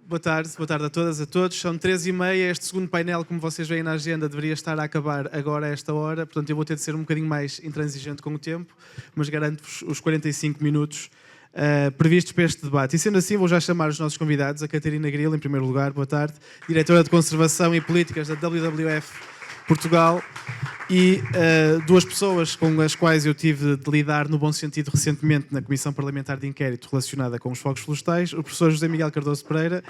Boa tarde a todas, a todos. São 13h30. Este segundo painel, como vocês veem na agenda, deveria estar a acabar agora a esta hora. Portanto, eu vou ter de ser um bocadinho mais intransigente com o tempo, mas garanto-vos os 45 minutos previstos para este debate. E sendo assim, vou já chamar os nossos convidados, a Catarina Grilo, em primeiro lugar, boa tarde, diretora de Conservação e Políticas da WWF Portugal, e duas pessoas com as quais eu tive de lidar no bom sentido recentemente na Comissão Parlamentar de Inquérito relacionada com os fogos florestais, o professor José Miguel Cardoso Pereira,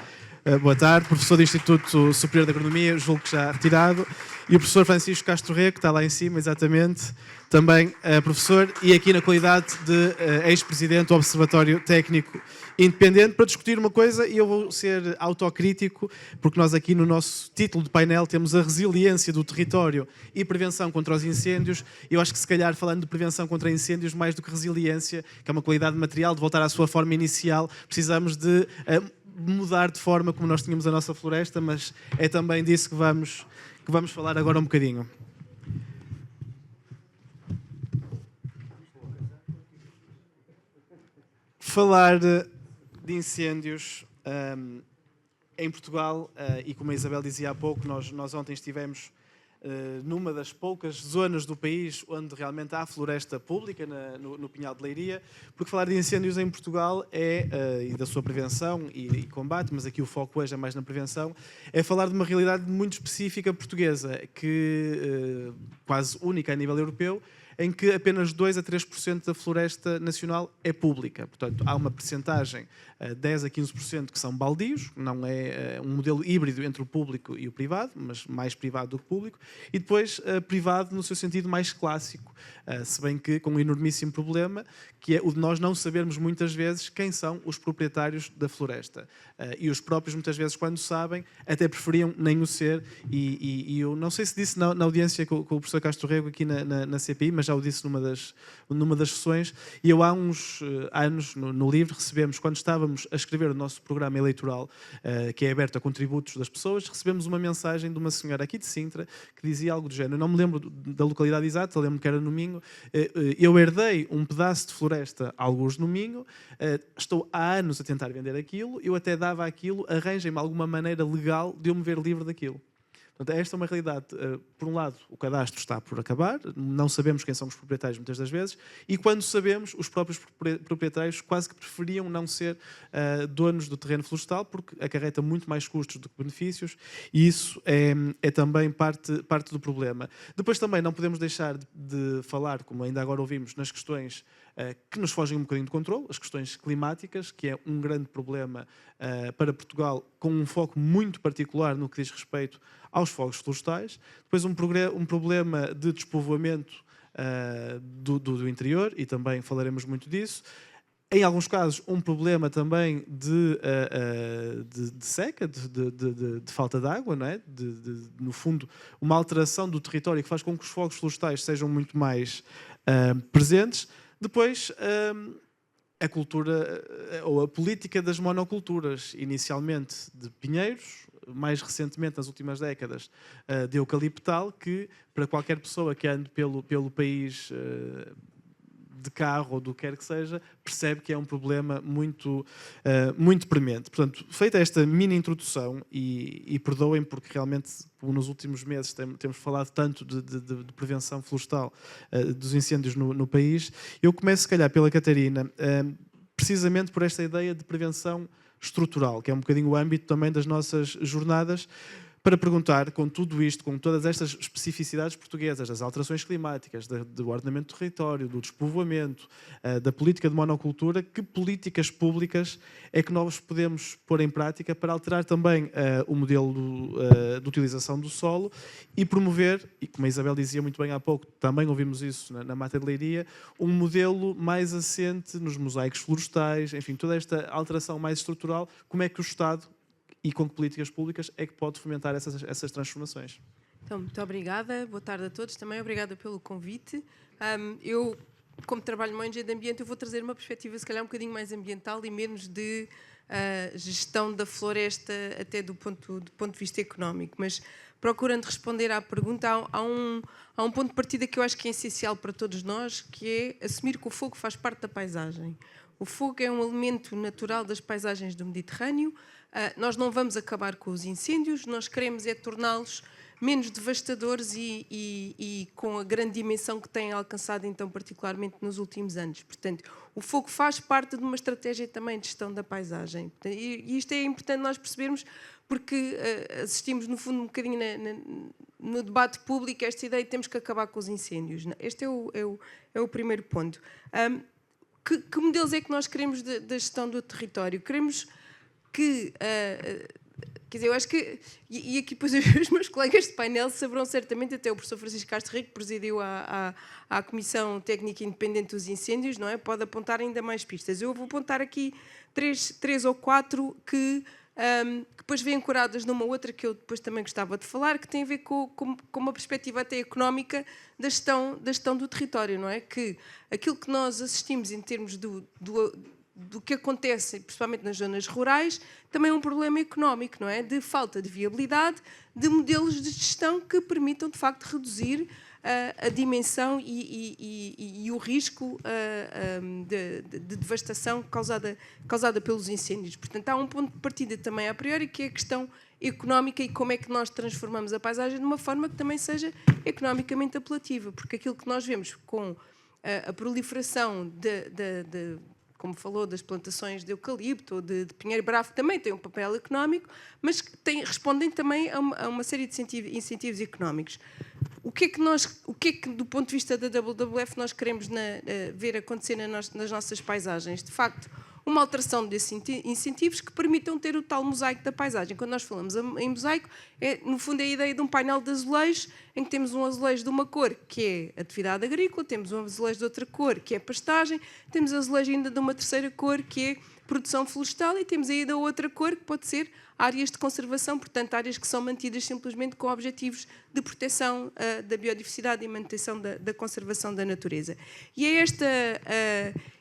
boa tarde, professor do Instituto Superior de Agronomia, julgo que já retirado, e o professor Francisco Castro Rego, que está lá em cima, exatamente, também professor, e aqui na qualidade de ex-presidente do Observatório Técnico Independente, para discutir uma coisa, e eu vou ser autocrítico, porque nós aqui no nosso título de painel temos a resiliência do território e prevenção contra os incêndios. Eu acho que se calhar falando de prevenção contra incêndios, mais do que resiliência, que é uma qualidade material, de voltar à sua forma inicial, precisamos de mudar de forma como nós tínhamos a nossa floresta, mas é também disso que vamos falar agora um bocadinho. Falar de incêndios em Portugal, e como a Isabel dizia há pouco, nós ontem estivemos numa das poucas zonas do país onde realmente há floresta pública, no Pinhal de Leiria, porque falar de incêndios em Portugal e da sua prevenção e combate, mas aqui o foco hoje é mais na prevenção, é falar de uma realidade muito específica portuguesa, que quase única a nível europeu, em que apenas 2 a 3% da floresta nacional é pública. Portanto, há uma percentagem, 10 a 15%, que são baldios, não é um modelo híbrido entre o público e o privado, mas mais privado do que público, e depois privado no seu sentido mais clássico, se bem que com um enormíssimo problema, que é o de nós não sabermos muitas vezes quem são os proprietários da floresta. E os próprios, muitas vezes, quando sabem, até preferiam nem o ser, e eu não sei se disse na audiência com o professor Castro Rego aqui na CPI, mas já o disse numa das sessões, e eu há uns anos, no livro, recebemos, quando estávamos a escrever o nosso programa eleitoral, que é aberto a contributos das pessoas, recebemos uma mensagem de uma senhora aqui de Sintra, que dizia algo do género, eu não me lembro da localidade exata, lembro que era no Minho, eu herdei um pedaço de floresta, alguns no Minho, estou há anos a tentar vender aquilo, eu até dava aquilo, arranjem-me alguma maneira legal de eu me ver livre daquilo. Portanto, esta é uma realidade. Por um lado, o cadastro está por acabar, não sabemos quem são os proprietários muitas das vezes, e quando sabemos, os próprios proprietários quase que preferiam não ser donos do terreno florestal, porque acarreta muito mais custos do que benefícios, e isso é também parte do problema. Depois também não podemos deixar de falar, como ainda agora ouvimos, nas questões que nos fogem um bocadinho de controle, as questões climáticas, que é um grande problema para Portugal, com um foco muito particular no que diz respeito aos fogos florestais. Depois um problema de despovoamento do interior, e também falaremos muito disso. Em alguns casos, um problema também de seca, de falta de água, não é? No fundo, uma alteração do território que faz com que os fogos florestais sejam muito mais presentes. Depois, a cultura ou a política das monoculturas, inicialmente de pinheiros, mais recentemente, nas últimas décadas, de eucaliptal, que para qualquer pessoa que ande pelo país de carro ou do que quer que seja, percebe que é um problema muito premente. Portanto, feita esta mini introdução, e perdoem porque realmente nos últimos meses temos falado tanto de prevenção florestal dos incêndios no país, eu começo se calhar pela Catarina, precisamente por esta ideia de prevenção estrutural, que é um bocadinho o âmbito também das nossas jornadas, para perguntar, com tudo isto, com todas estas especificidades portuguesas, das alterações climáticas, do ordenamento do território, do despovoamento, da política de monocultura, que políticas públicas é que nós podemos pôr em prática para alterar também o modelo de utilização do solo e promover, e como a Isabel dizia muito bem há pouco, também ouvimos isso na Mata de Leiria, um modelo mais assente nos mosaicos florestais, enfim, toda esta alteração mais estrutural, como é que o Estado e com que políticas públicas é que pode fomentar essas transformações? Então, muito obrigada. Boa tarde a todos. Também obrigada pelo convite. Eu, como trabalho no engenharia de ambiente, eu vou trazer uma perspectiva, se calhar, um bocadinho mais ambiental e menos de gestão da floresta, até do ponto de vista económico. Mas, procurando responder à pergunta, há um ponto de partida que eu acho que é essencial para todos nós, que é assumir que o fogo faz parte da paisagem. O fogo é um elemento natural das paisagens do Mediterrâneo. nós não vamos acabar com os incêndios, nós queremos é torná-los menos devastadores e com a grande dimensão que têm alcançado, então, particularmente nos últimos anos. Portanto, o fogo faz parte de uma estratégia também de gestão da paisagem. E isto é importante nós percebermos, porque assistimos, no fundo, um bocadinho no debate público a esta ideia de que temos que acabar com os incêndios. Este é o primeiro ponto. Que modelos é que nós queremos da gestão do território? Queremos que... Quer dizer, eu acho que, e aqui depois os meus colegas de painel saberão certamente, até o professor Francisco Castro Rico, que presidiu a Comissão Técnica Independente dos Incêndios, não é? Pode apontar ainda mais pistas. Eu vou apontar aqui três ou quatro que depois vêm ancoradas numa outra que eu depois também gostava de falar, que tem a ver com uma perspectiva até económica da gestão do território, não é? Que aquilo que nós assistimos em termos do que acontece, principalmente nas zonas rurais, também é um problema económico, não é? De falta de viabilidade, de modelos de gestão que permitam, de facto, reduzir a dimensão e o risco de devastação causada pelos incêndios. Portanto, há um ponto de partida também a priori, que é a questão económica e como é que nós transformamos a paisagem de uma forma que também seja economicamente apelativa, porque aquilo que nós vemos com a proliferação como falou, das plantações de eucalipto ou de pinheiro bravo, também tem um papel económico, mas respondem também a uma série de incentivos económicos. O que é que, do ponto de vista da WWF, nós queremos ver acontecer nas nossas paisagens? De facto, uma alteração desses incentivos que permitam ter o tal mosaico da paisagem. Quando nós falamos em mosaico, no fundo é a ideia de um painel de azulejos, em que temos um azulejo de uma cor, que é atividade agrícola, temos um azulejo de outra cor, que é pastagem, temos azulejo ainda de uma terceira cor, que é produção florestal, e temos aí da outra cor, que pode ser áreas de conservação, portanto, áreas que são mantidas simplesmente com objetivos de proteção da biodiversidade e manutenção da conservação da natureza. E é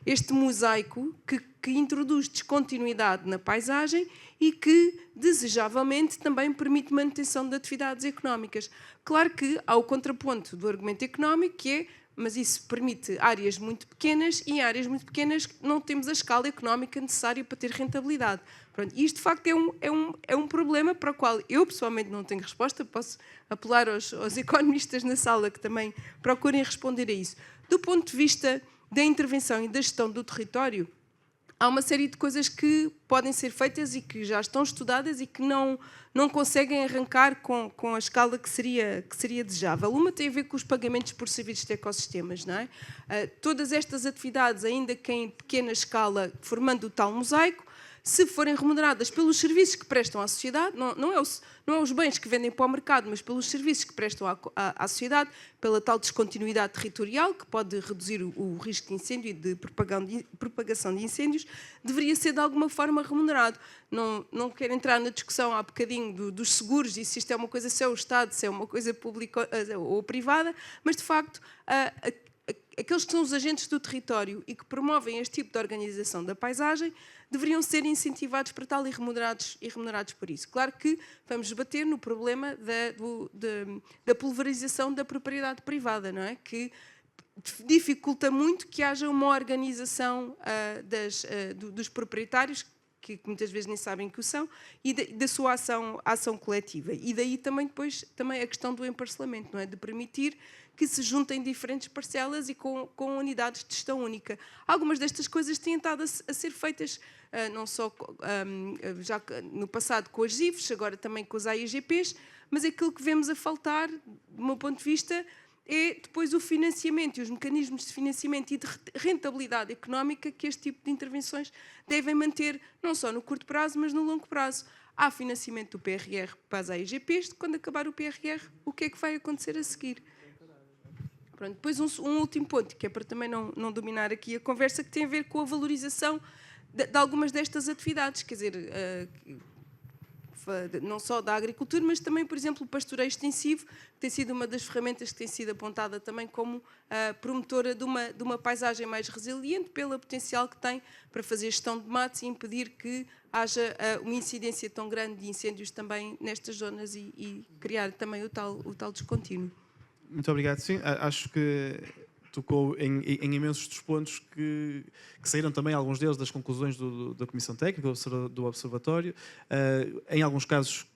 este mosaico que introduz descontinuidade na paisagem e que, desejavelmente, também permite manutenção de atividades económicas. Claro que há o contraponto do argumento económico, que é, mas isso permite áreas muito pequenas, e em áreas muito pequenas não temos a escala económica necessária para ter rentabilidade. Pronto, isto, de facto, é um problema para o qual eu, pessoalmente, não tenho resposta. Posso apelar aos economistas na sala que também procurem responder a isso. Do ponto de vista da intervenção e da gestão do território, há uma série de coisas que podem ser feitas e que já estão estudadas e que não conseguem arrancar com a escala que seria desejável. Uma tem a ver com os pagamentos por serviços de ecossistemas, não é? Todas estas atividades, ainda que em pequena escala, formando o tal mosaico, se forem remuneradas pelos serviços que prestam à sociedade, não é os bens que vendem para o mercado, mas pelos serviços que prestam à sociedade, pela tal descontinuidade territorial, que pode reduzir o risco de incêndio e de propagação de incêndios, deveria ser de alguma forma remunerado. Não quero entrar na discussão há bocadinho dos seguros e se isto é uma coisa, se é o Estado, se é uma coisa pública ou privada, mas, de facto, aqueles que são os agentes do território e que promovem este tipo de organização da paisagem deveriam ser incentivados para tal e remunerados por isso. Claro que vamos debater no problema da pulverização da propriedade privada, não é? Que dificulta muito que haja uma organização dos proprietários, que muitas vezes nem sabem que o são, e da sua ação coletiva. E daí também a questão do emparcelamento, não é? De permitir que se juntem diferentes parcelas e com unidades de gestão única. Algumas destas coisas têm estado a ser feitas, não só já no passado com as GIFs, agora também com as AIGPs, mas aquilo que vemos a faltar, do meu ponto de vista, é depois o financiamento e os mecanismos de financiamento e de rentabilidade económica que este tipo de intervenções devem manter, não só no curto prazo, mas no longo prazo. Há financiamento do PRR para as AIGPs, quando acabar o PRR, o que é que vai acontecer a seguir? Pronto, depois um último ponto, que é para também não dominar aqui a conversa, que tem a ver com a valorização de algumas destas atividades, quer dizer, não só da agricultura, mas também, por exemplo, o pastoreio extensivo, que tem sido uma das ferramentas que tem sido apontada também como promotora de uma paisagem mais resiliente, pelo potencial que tem para fazer gestão de matos e impedir que haja uma incidência tão grande de incêndios também nestas zonas e criar também o tal descontínuo. Muito obrigado. Sim, acho que tocou em imensos dos pontos que saíram também, alguns deles, das conclusões da Comissão Técnica, do Observatório. Em alguns casos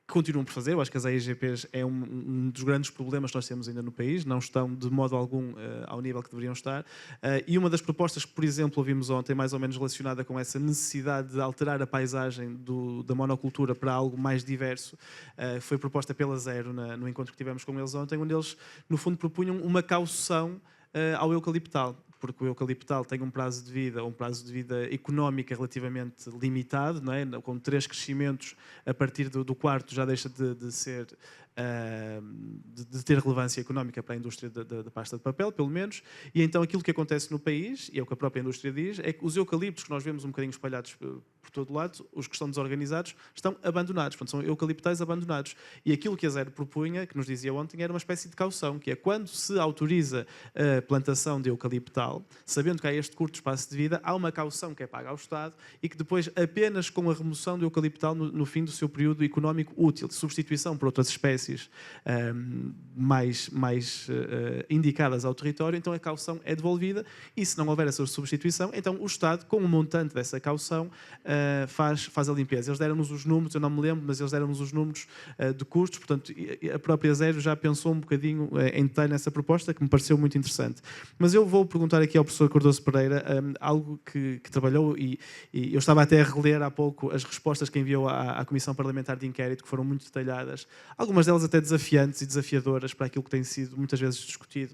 continuam por fazer. Eu acho que as AIGPs é um dos grandes problemas que nós temos ainda no país, não estão de modo algum ao nível que deveriam estar. E uma das propostas que, por exemplo, ouvimos ontem, mais ou menos relacionada com essa necessidade de alterar a paisagem da monocultura para algo mais diverso, foi proposta pela Zero no encontro que tivemos com eles ontem, onde eles, no fundo, propunham uma caução ao eucaliptal, porque o eucaliptal tem um prazo de vida económica relativamente limitado, não é? Com 3 crescimentos, a partir do quarto já deixa de ter relevância económica para a indústria da pasta de papel, pelo menos, e então aquilo que acontece no país, e é o que a própria indústria diz, é que os eucaliptos que nós vemos um bocadinho espalhados por todo o lado, os que estão desorganizados, estão abandonados, portanto são eucaliptais abandonados. E aquilo que a Zero propunha, que nos dizia ontem, era uma espécie de caução, que é quando se autoriza a plantação de eucaliptal, sabendo que há este curto espaço de vida, há uma caução que é paga ao Estado e que depois, apenas com a remoção do eucaliptal no fim do seu período económico útil, de substituição por outras espécies mais indicadas ao território, então a caução é devolvida, e se não houver essa substituição, então o Estado, com o montante dessa caução, faz a limpeza. Eles deram-nos os números, eu não me lembro, mas eles deram-nos os números de custos, portanto a própria Zero já pensou um bocadinho em detalhe nessa proposta, que me pareceu muito interessante. Mas eu vou perguntar aqui ao professor Cardoso Pereira algo que trabalhou, e eu estava até a reler há pouco as respostas que enviou à Comissão Parlamentar de Inquérito, que foram muito detalhadas, algumas delas até desafiantes e desafiadoras para aquilo que tem sido muitas vezes discutido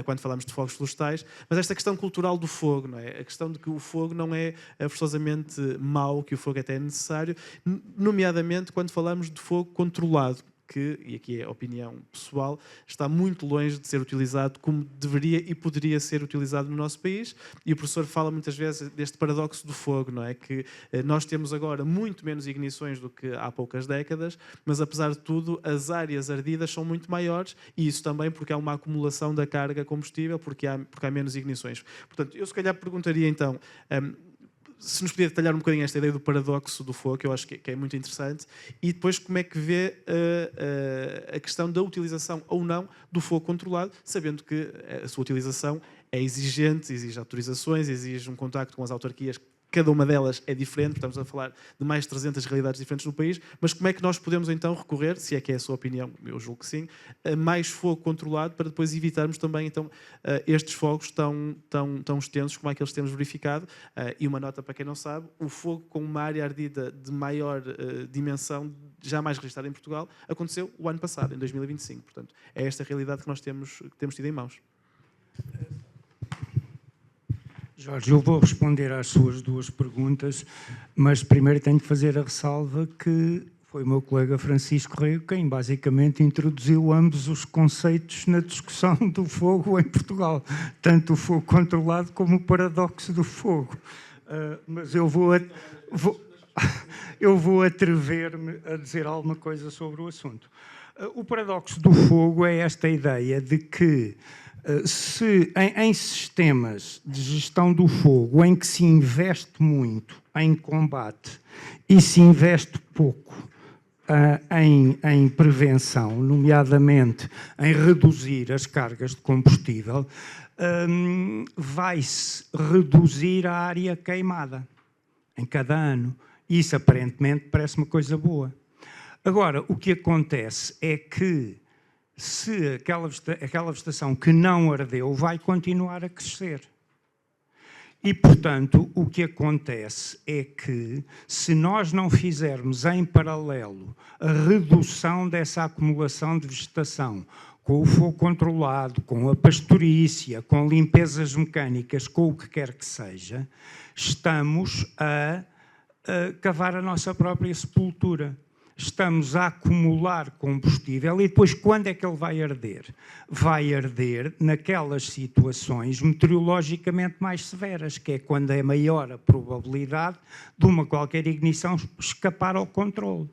quando falamos de fogos florestais, mas esta questão cultural do fogo, não é? A questão de que o fogo não é forçosamente mau, que o fogo até é necessário, nomeadamente quando falamos de fogo controlado, que, e aqui é a opinião pessoal, está muito longe de ser utilizado como deveria e poderia ser utilizado no nosso país. E o professor fala muitas vezes deste paradoxo do fogo, não é? Que nós temos agora muito menos ignições do que há poucas décadas, mas apesar de tudo as áreas ardidas são muito maiores, e isso também porque há uma acumulação da carga combustível, porque há menos ignições. Portanto, eu se calhar perguntaria então, se nos podia detalhar um bocadinho esta ideia do paradoxo do fogo, que eu acho que é muito interessante, e depois como é que vê a questão da utilização ou não do fogo controlado, sabendo que a sua utilização é exigente, exige autorizações, exige um contacto com as autarquias. Cada uma delas é diferente, estamos a falar de mais de 300 realidades diferentes no país, mas como é que nós podemos então recorrer, se é que é a sua opinião, eu julgo que sim, a mais fogo controlado para depois evitarmos também então estes fogos tão extensos como aqueles que temos verificado? E uma nota para quem não sabe, o fogo com uma área ardida de maior dimensão jamais registrada em Portugal aconteceu o ano passado, em 2025. Portanto, é esta a realidade que nós temos tido em mãos. Jorge, eu vou responder às suas 2 perguntas, mas primeiro tenho que fazer a ressalva que foi o meu colega Francisco Rego quem basicamente introduziu ambos os conceitos na discussão do fogo em Portugal, tanto o fogo controlado como o paradoxo do fogo. Mas eu vou atrever-me a dizer alguma coisa sobre o assunto. O paradoxo do fogo é esta ideia de que se em sistemas de gestão do fogo em que se investe muito em combate e se investe pouco em prevenção, nomeadamente em reduzir as cargas de combustível, vai-se reduzir a área queimada em cada ano. Isso aparentemente parece uma coisa boa. Agora, o que acontece é que se aquela vegetação que não ardeu vai continuar a crescer. E, portanto, o que acontece é que, se nós não fizermos em paralelo a redução dessa acumulação de vegetação, com o fogo controlado, com a pastorícia, com limpezas mecânicas, com o que quer que seja, estamos a cavar a nossa própria sepultura. Estamos a acumular combustível e depois quando é que ele vai arder? Vai arder naquelas situações meteorologicamente mais severas, que é quando é maior a probabilidade de uma qualquer ignição escapar ao controle.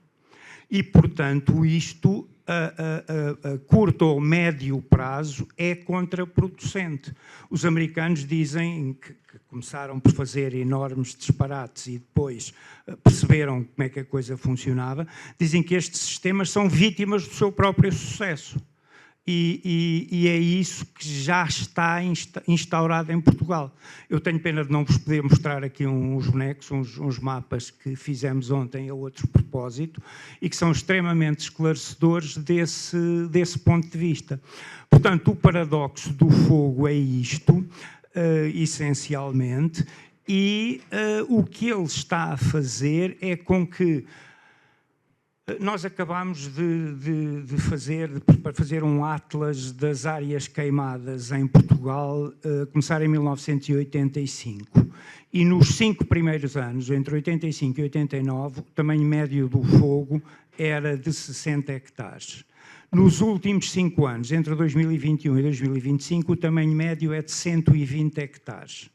E, portanto, isto a curto ou médio prazo é contraproducente. Os americanos dizem que começaram por fazer enormes disparates e depois perceberam como é que a coisa funcionava, dizem que estes sistemas são vítimas do seu próprio sucesso. E é isso que já está instaurado em Portugal. Eu tenho pena de não vos poder mostrar aqui uns bonecos, uns mapas que fizemos ontem a outro propósito e que são extremamente esclarecedores desse ponto de vista. Portanto, o paradoxo do fogo é isto, essencialmente, e o que ele está a fazer é com que nós acabámos de fazer um atlas das áreas queimadas em Portugal, começar em 1985. E nos 5 primeiros anos, entre 85 e 89, o tamanho médio do fogo era de 60 hectares. Nos últimos 5 anos, entre 2021 e 2025, o tamanho médio é de 120 hectares.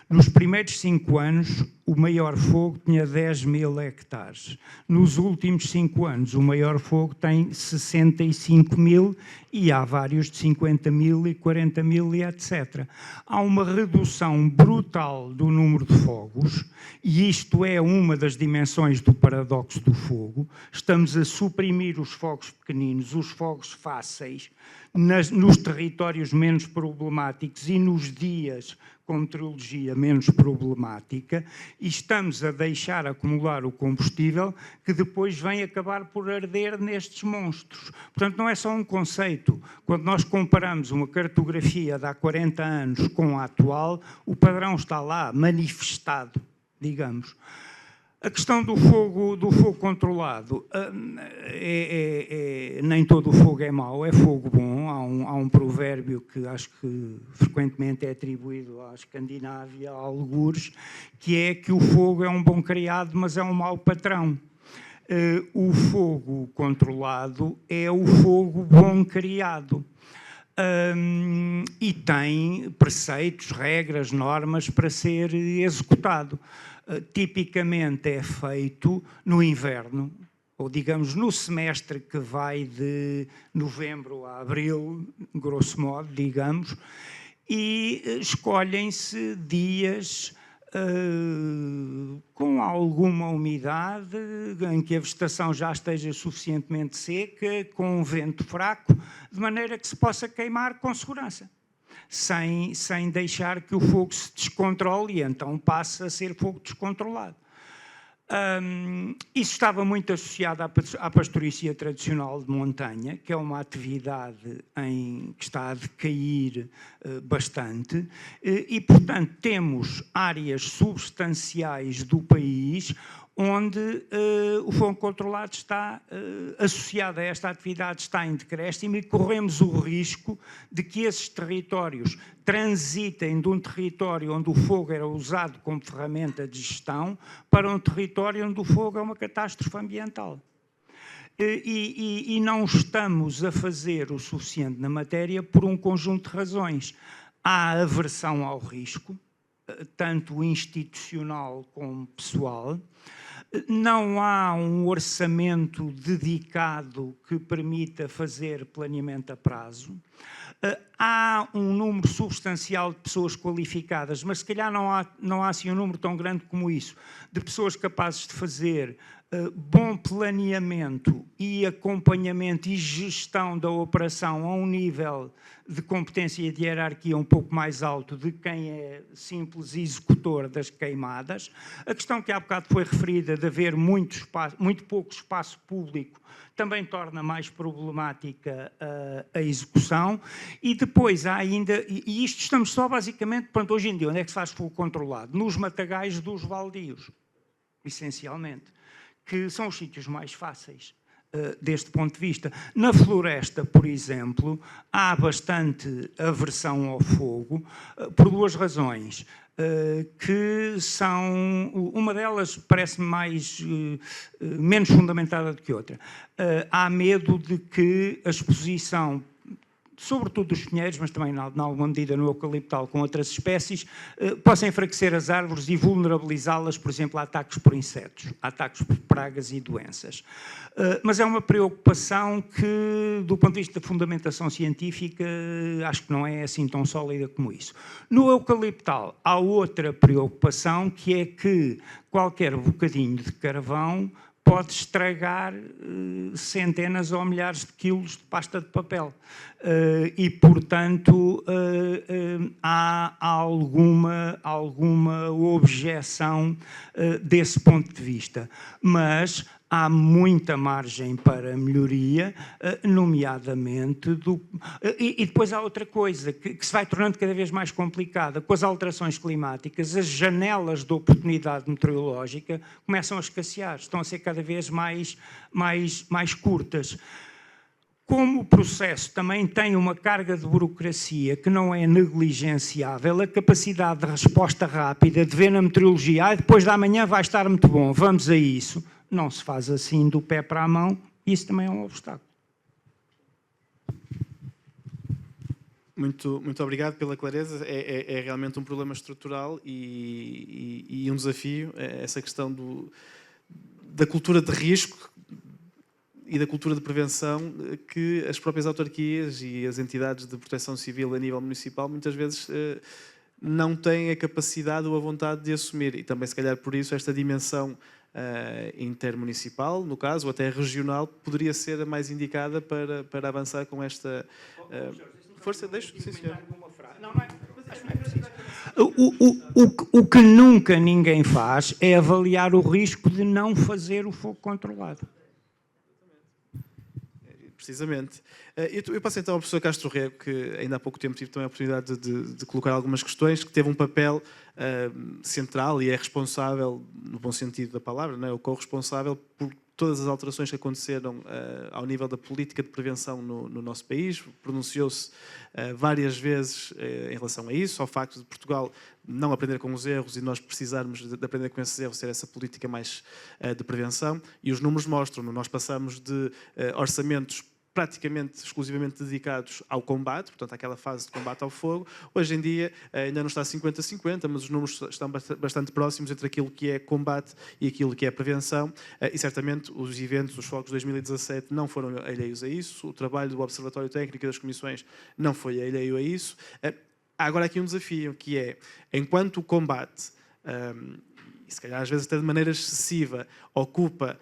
Nos primeiros 5 anos, o maior fogo tinha 10.000 hectares. Nos últimos 5 anos, o maior fogo tem 65.000 e há vários de 50.000 e 40.000 e etc. Há uma redução brutal do número de fogos e isto é uma das dimensões do paradoxo do fogo. Estamos a suprimir os fogos pequeninos, os fogos fáceis, nos territórios menos problemáticos e nos dias com meteorologia menos problemática e estamos a deixar acumular o combustível que depois vem acabar por arder nestes monstros. Portanto, não é só um conceito. Quando nós comparamos uma cartografia de há 40 anos com a atual, o padrão está lá, manifestado, digamos. A questão do fogo controlado, nem todo o fogo é mau, é fogo bom. Há um provérbio que acho que frequentemente é atribuído à Escandinávia, a algures, que é que o fogo é um bom criado, mas é um mau patrão. O fogo controlado é o fogo bom criado. E tem preceitos, regras, normas para ser executado. Tipicamente é feito no inverno, ou digamos no semestre que vai de novembro a abril, grosso modo, digamos, e escolhem-se dias com alguma umidade, em que a vegetação já esteja suficientemente seca, com um vento fraco, de maneira que se possa queimar com segurança. Sem deixar que o fogo se descontrole e então passe a ser fogo descontrolado. Isso estava muito associado à pastorícia tradicional de montanha, que é uma atividade que está a decair bastante e, portanto, temos áreas substanciais do país onde o fogo controlado está associado a esta atividade, está em decréscimo e corremos o risco de que esses territórios transitem de um território onde o fogo era usado como ferramenta de gestão para um território onde o fogo é uma catástrofe ambiental. E não estamos a fazer o suficiente na matéria por um conjunto de razões. Há aversão ao risco, tanto institucional como pessoal. Não há um orçamento dedicado que permita fazer planeamento a prazo. Há um número substancial de pessoas qualificadas, mas se calhar não há assim um número tão grande como isso, de pessoas capazes de fazer bom planeamento e acompanhamento e gestão da operação a um nível de competência e de hierarquia um pouco mais alto de quem é simples executor das queimadas. A questão que há bocado foi referida de haver muito pouco espaço público também torna mais problemática a execução. E depois há ainda, e isto estamos só basicamente, pronto, hoje em dia, onde é que se faz fogo controlado? Nos matagais dos baldios, essencialmente, que são os sítios mais fáceis deste ponto de vista. Na floresta, por exemplo, há bastante aversão ao fogo, por duas razões, que são, uma delas parece-me menos fundamentada do que outra. Há medo de que a exposição, sobretudo dos pinheiros, mas também, em alguma medida, no eucaliptal com outras espécies, possa enfraquecer as árvores e vulnerabilizá-las, por exemplo, a ataques por insetos, a ataques por pragas e doenças. Mas é uma preocupação que, do ponto de vista da fundamentação científica, acho que não é assim tão sólida como isso. No eucaliptal, há outra preocupação, que é que qualquer bocadinho de carvão pode estragar centenas ou milhares de quilos de pasta de papel. E, portanto, há alguma objeção desse ponto de vista. Mas há muita margem para melhoria, nomeadamente e depois há outra coisa que se vai tornando cada vez mais complicada. Com as alterações climáticas, as janelas de oportunidade meteorológica começam a escassear, estão a ser cada vez mais curtas. Como o processo também tem uma carga de burocracia que não é negligenciável, a capacidade de resposta rápida, de ver na meteorologia, depois da manhã vai estar muito bom, vamos a isso, não se faz assim do pé para a mão, isso também é um obstáculo. Muito obrigado pela clareza. É realmente um problema estrutural e um desafio, essa questão da cultura de risco e da cultura de prevenção que as próprias autarquias e as entidades de proteção civil a nível municipal muitas vezes não têm a capacidade ou a vontade de assumir. E também, se calhar, por isso, esta dimensão intermunicipal, no caso, ou até regional, poderia ser a mais indicada para avançar com esta... Força, deixo. Sim, senhor. O que nunca ninguém faz é avaliar o risco de não fazer o fogo controlado. Precisamente. Eu passo então ao professor Castro Rego, que ainda há pouco tempo tive também a oportunidade de colocar algumas questões, que teve um papel central e é responsável, no bom sentido da palavra, não é? O corresponsável por todas as alterações que aconteceram ao nível da política de prevenção no nosso país. Pronunciou-se várias vezes em relação a isso, ao facto de Portugal não aprender com os erros e nós precisarmos de aprender com esses erros, ter essa política mais de prevenção. E os números mostram, nós passamos de orçamentos praticamente exclusivamente dedicados ao combate, portanto, àquela fase de combate ao fogo. Hoje em dia ainda não está 50-50, mas os números estão bastante próximos entre aquilo que é combate e aquilo que é prevenção. E certamente os eventos, os fogos de 2017 não foram alheios a isso, o trabalho do Observatório Técnico e das comissões não foi alheio a isso. Há agora aqui um desafio, que é, enquanto o combate... e se calhar às vezes até de maneira excessiva, ocupa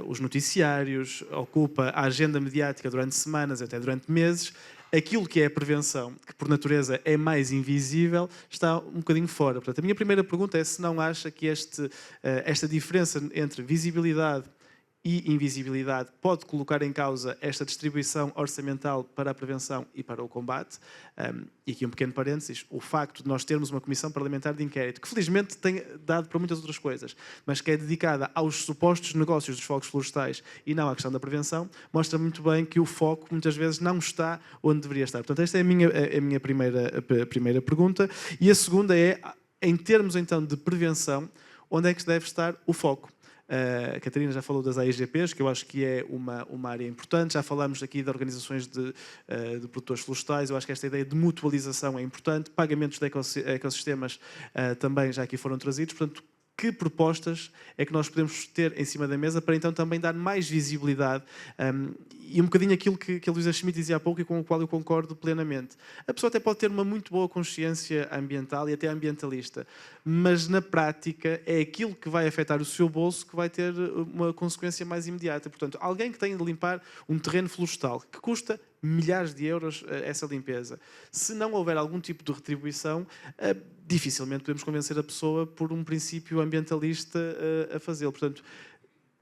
os noticiários, ocupa a agenda mediática durante semanas, até durante meses, aquilo que é a prevenção, que por natureza é mais invisível, está um bocadinho fora. Portanto, a minha primeira pergunta é se não acha que esta diferença entre visibilidade e invisibilidade pode colocar em causa esta distribuição orçamental para a prevenção e para o combate. E aqui um pequeno parênteses, o facto de nós termos uma comissão parlamentar de inquérito, que felizmente tem dado para muitas outras coisas, mas que é dedicada aos supostos negócios dos fogos florestais e não à questão da prevenção, mostra muito bem que o foco muitas vezes não está onde deveria estar. Portanto, esta é a minha primeira pergunta. E a segunda é, em termos então de prevenção, onde é que deve estar o foco? A Catarina já falou das AIGPs, que eu acho que é uma área importante. Já falámos aqui de organizações de produtores florestais. Eu acho que esta ideia de mutualização é importante. Pagamentos de ecossistemas também já aqui foram trazidos. Portanto, que propostas é que nós podemos ter em cima da mesa para então também dar mais visibilidade e um bocadinho aquilo que a Luísa Schmidt dizia há pouco e com o qual eu concordo plenamente. A pessoa até pode ter uma muito boa consciência ambiental e até ambientalista, mas na prática é aquilo que vai afetar o seu bolso que vai ter uma consequência mais imediata. Portanto, alguém que tem de limpar um terreno florestal que custa milhares de euros essa limpeza, se não houver algum tipo de retribuição, dificilmente podemos convencer a pessoa por um princípio ambientalista a fazê-lo. Portanto,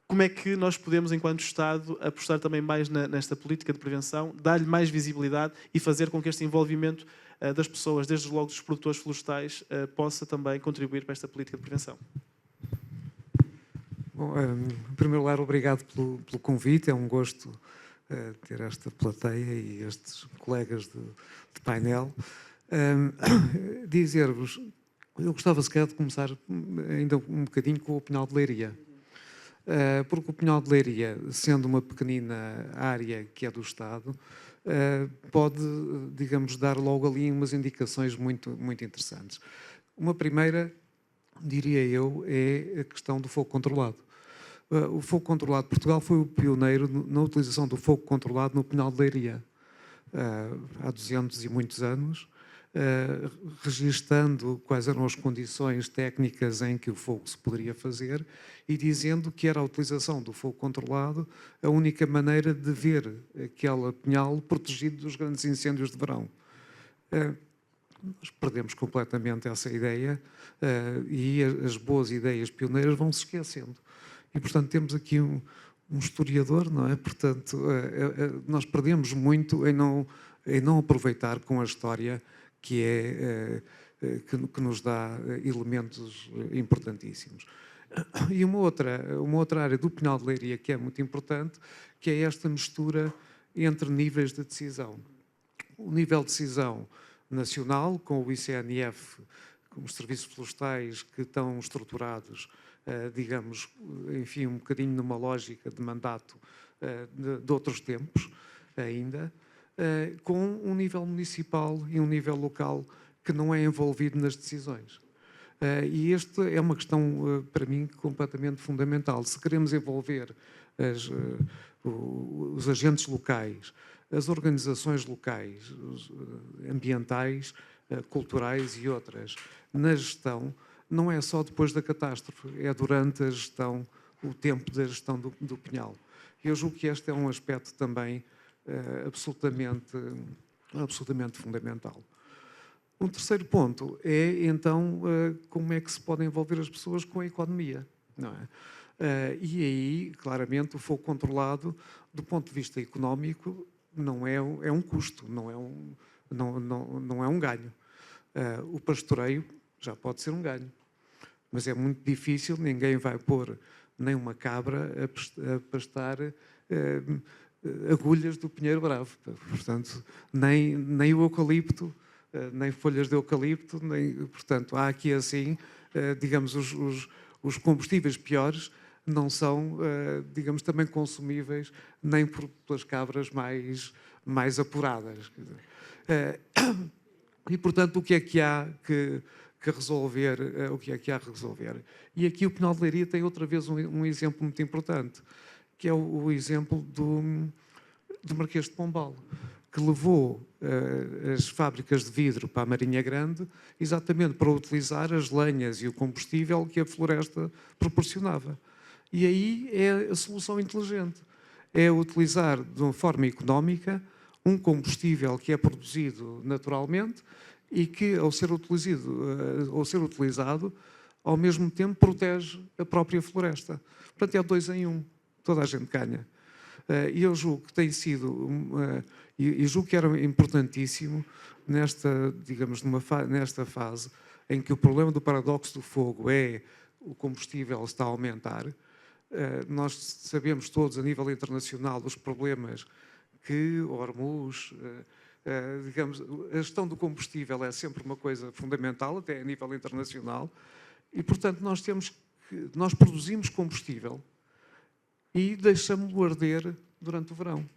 como é que nós podemos, enquanto Estado, apostar também mais nesta política de prevenção, dar-lhe mais visibilidade e fazer com que este envolvimento das pessoas, desde logo dos produtores florestais, possa também contribuir para esta política de prevenção? Bom, em primeiro lugar, obrigado pelo convite. É um gosto ter esta plateia e estes colegas de painel. Dizer-vos, eu gostava sequer de começar ainda um bocadinho com o Pinhal de Leiria. Porque o Pinhal de Leiria, sendo uma pequenina área que é do Estado, pode, digamos, dar logo ali umas indicações muito interessantes. Uma primeira, diria eu, é a questão do fogo controlado. O fogo controlado, Portugal foi o pioneiro na utilização do fogo controlado no Pinhal de Leiria, há 200 e muitos anos, registando quais eram as condições técnicas em que o fogo se poderia fazer e dizendo que era a utilização do fogo controlado a única maneira de ver aquele pinhal protegido dos grandes incêndios de verão. Nós perdemos completamente essa ideia e as boas ideias pioneiras vão se esquecendo. E, portanto, temos aqui um historiador, não é? Portanto, nós perdemos muito em não aproveitar com a história que nos dá elementos importantíssimos. E uma outra área do Pinhal de Leiria que é muito importante, que é esta mistura entre níveis de decisão. O nível de decisão nacional, com o ICNF, com os serviços florestais que estão estruturados, digamos, enfim, um bocadinho numa lógica de mandato de outros tempos ainda, com um nível municipal e um nível local que não é envolvido nas decisões. E esta é uma questão, para mim, completamente fundamental. Se queremos envolver os agentes locais, as organizações locais, ambientais, culturais e outras, na gestão, não é só depois da catástrofe, é durante a gestão, o tempo da gestão do pinhal. Eu julgo que este é um aspecto também absolutamente fundamental. Um terceiro ponto é, então, como é que se podem envolver as pessoas com a economia, não é? E aí, claramente, o fogo controlado, do ponto de vista económico, não é um custo, não é um ganho. O pastoreio já pode ser um ganho, mas é muito difícil, ninguém vai pôr nem uma cabra a pastar agulhas do pinheiro bravo. Portanto, nem o eucalipto, nem folhas de eucalipto, portanto, há aqui assim, digamos, os combustíveis piores não são, digamos, também consumíveis nem pelas cabras mais apuradas. E, portanto, o que é que há que resolver? O que é que há que resolver? E aqui o Pinhal de Leiria tem outra vez um exemplo muito importante, que é o exemplo do Marquês de Pombal, que levou as fábricas de vidro para a Marinha Grande exatamente para utilizar as lenhas e o combustível que a floresta proporcionava. E aí é a solução inteligente. É utilizar de uma forma económica um combustível que é produzido naturalmente e que, ao ser utilizado, ao mesmo tempo protege a própria floresta. Portanto, é 2 em 1. Toda a gente ganha. E eu julgo que tem sido, e julgo que era importantíssimo nesta fase em que o problema do paradoxo do fogo é o combustível está a aumentar. Nós sabemos todos, a nível internacional, os problemas que Hormuz, digamos, a gestão do combustível é sempre uma coisa fundamental, até a nível internacional, e, portanto, nós produzimos combustível e deixamos-lo arder durante o verão.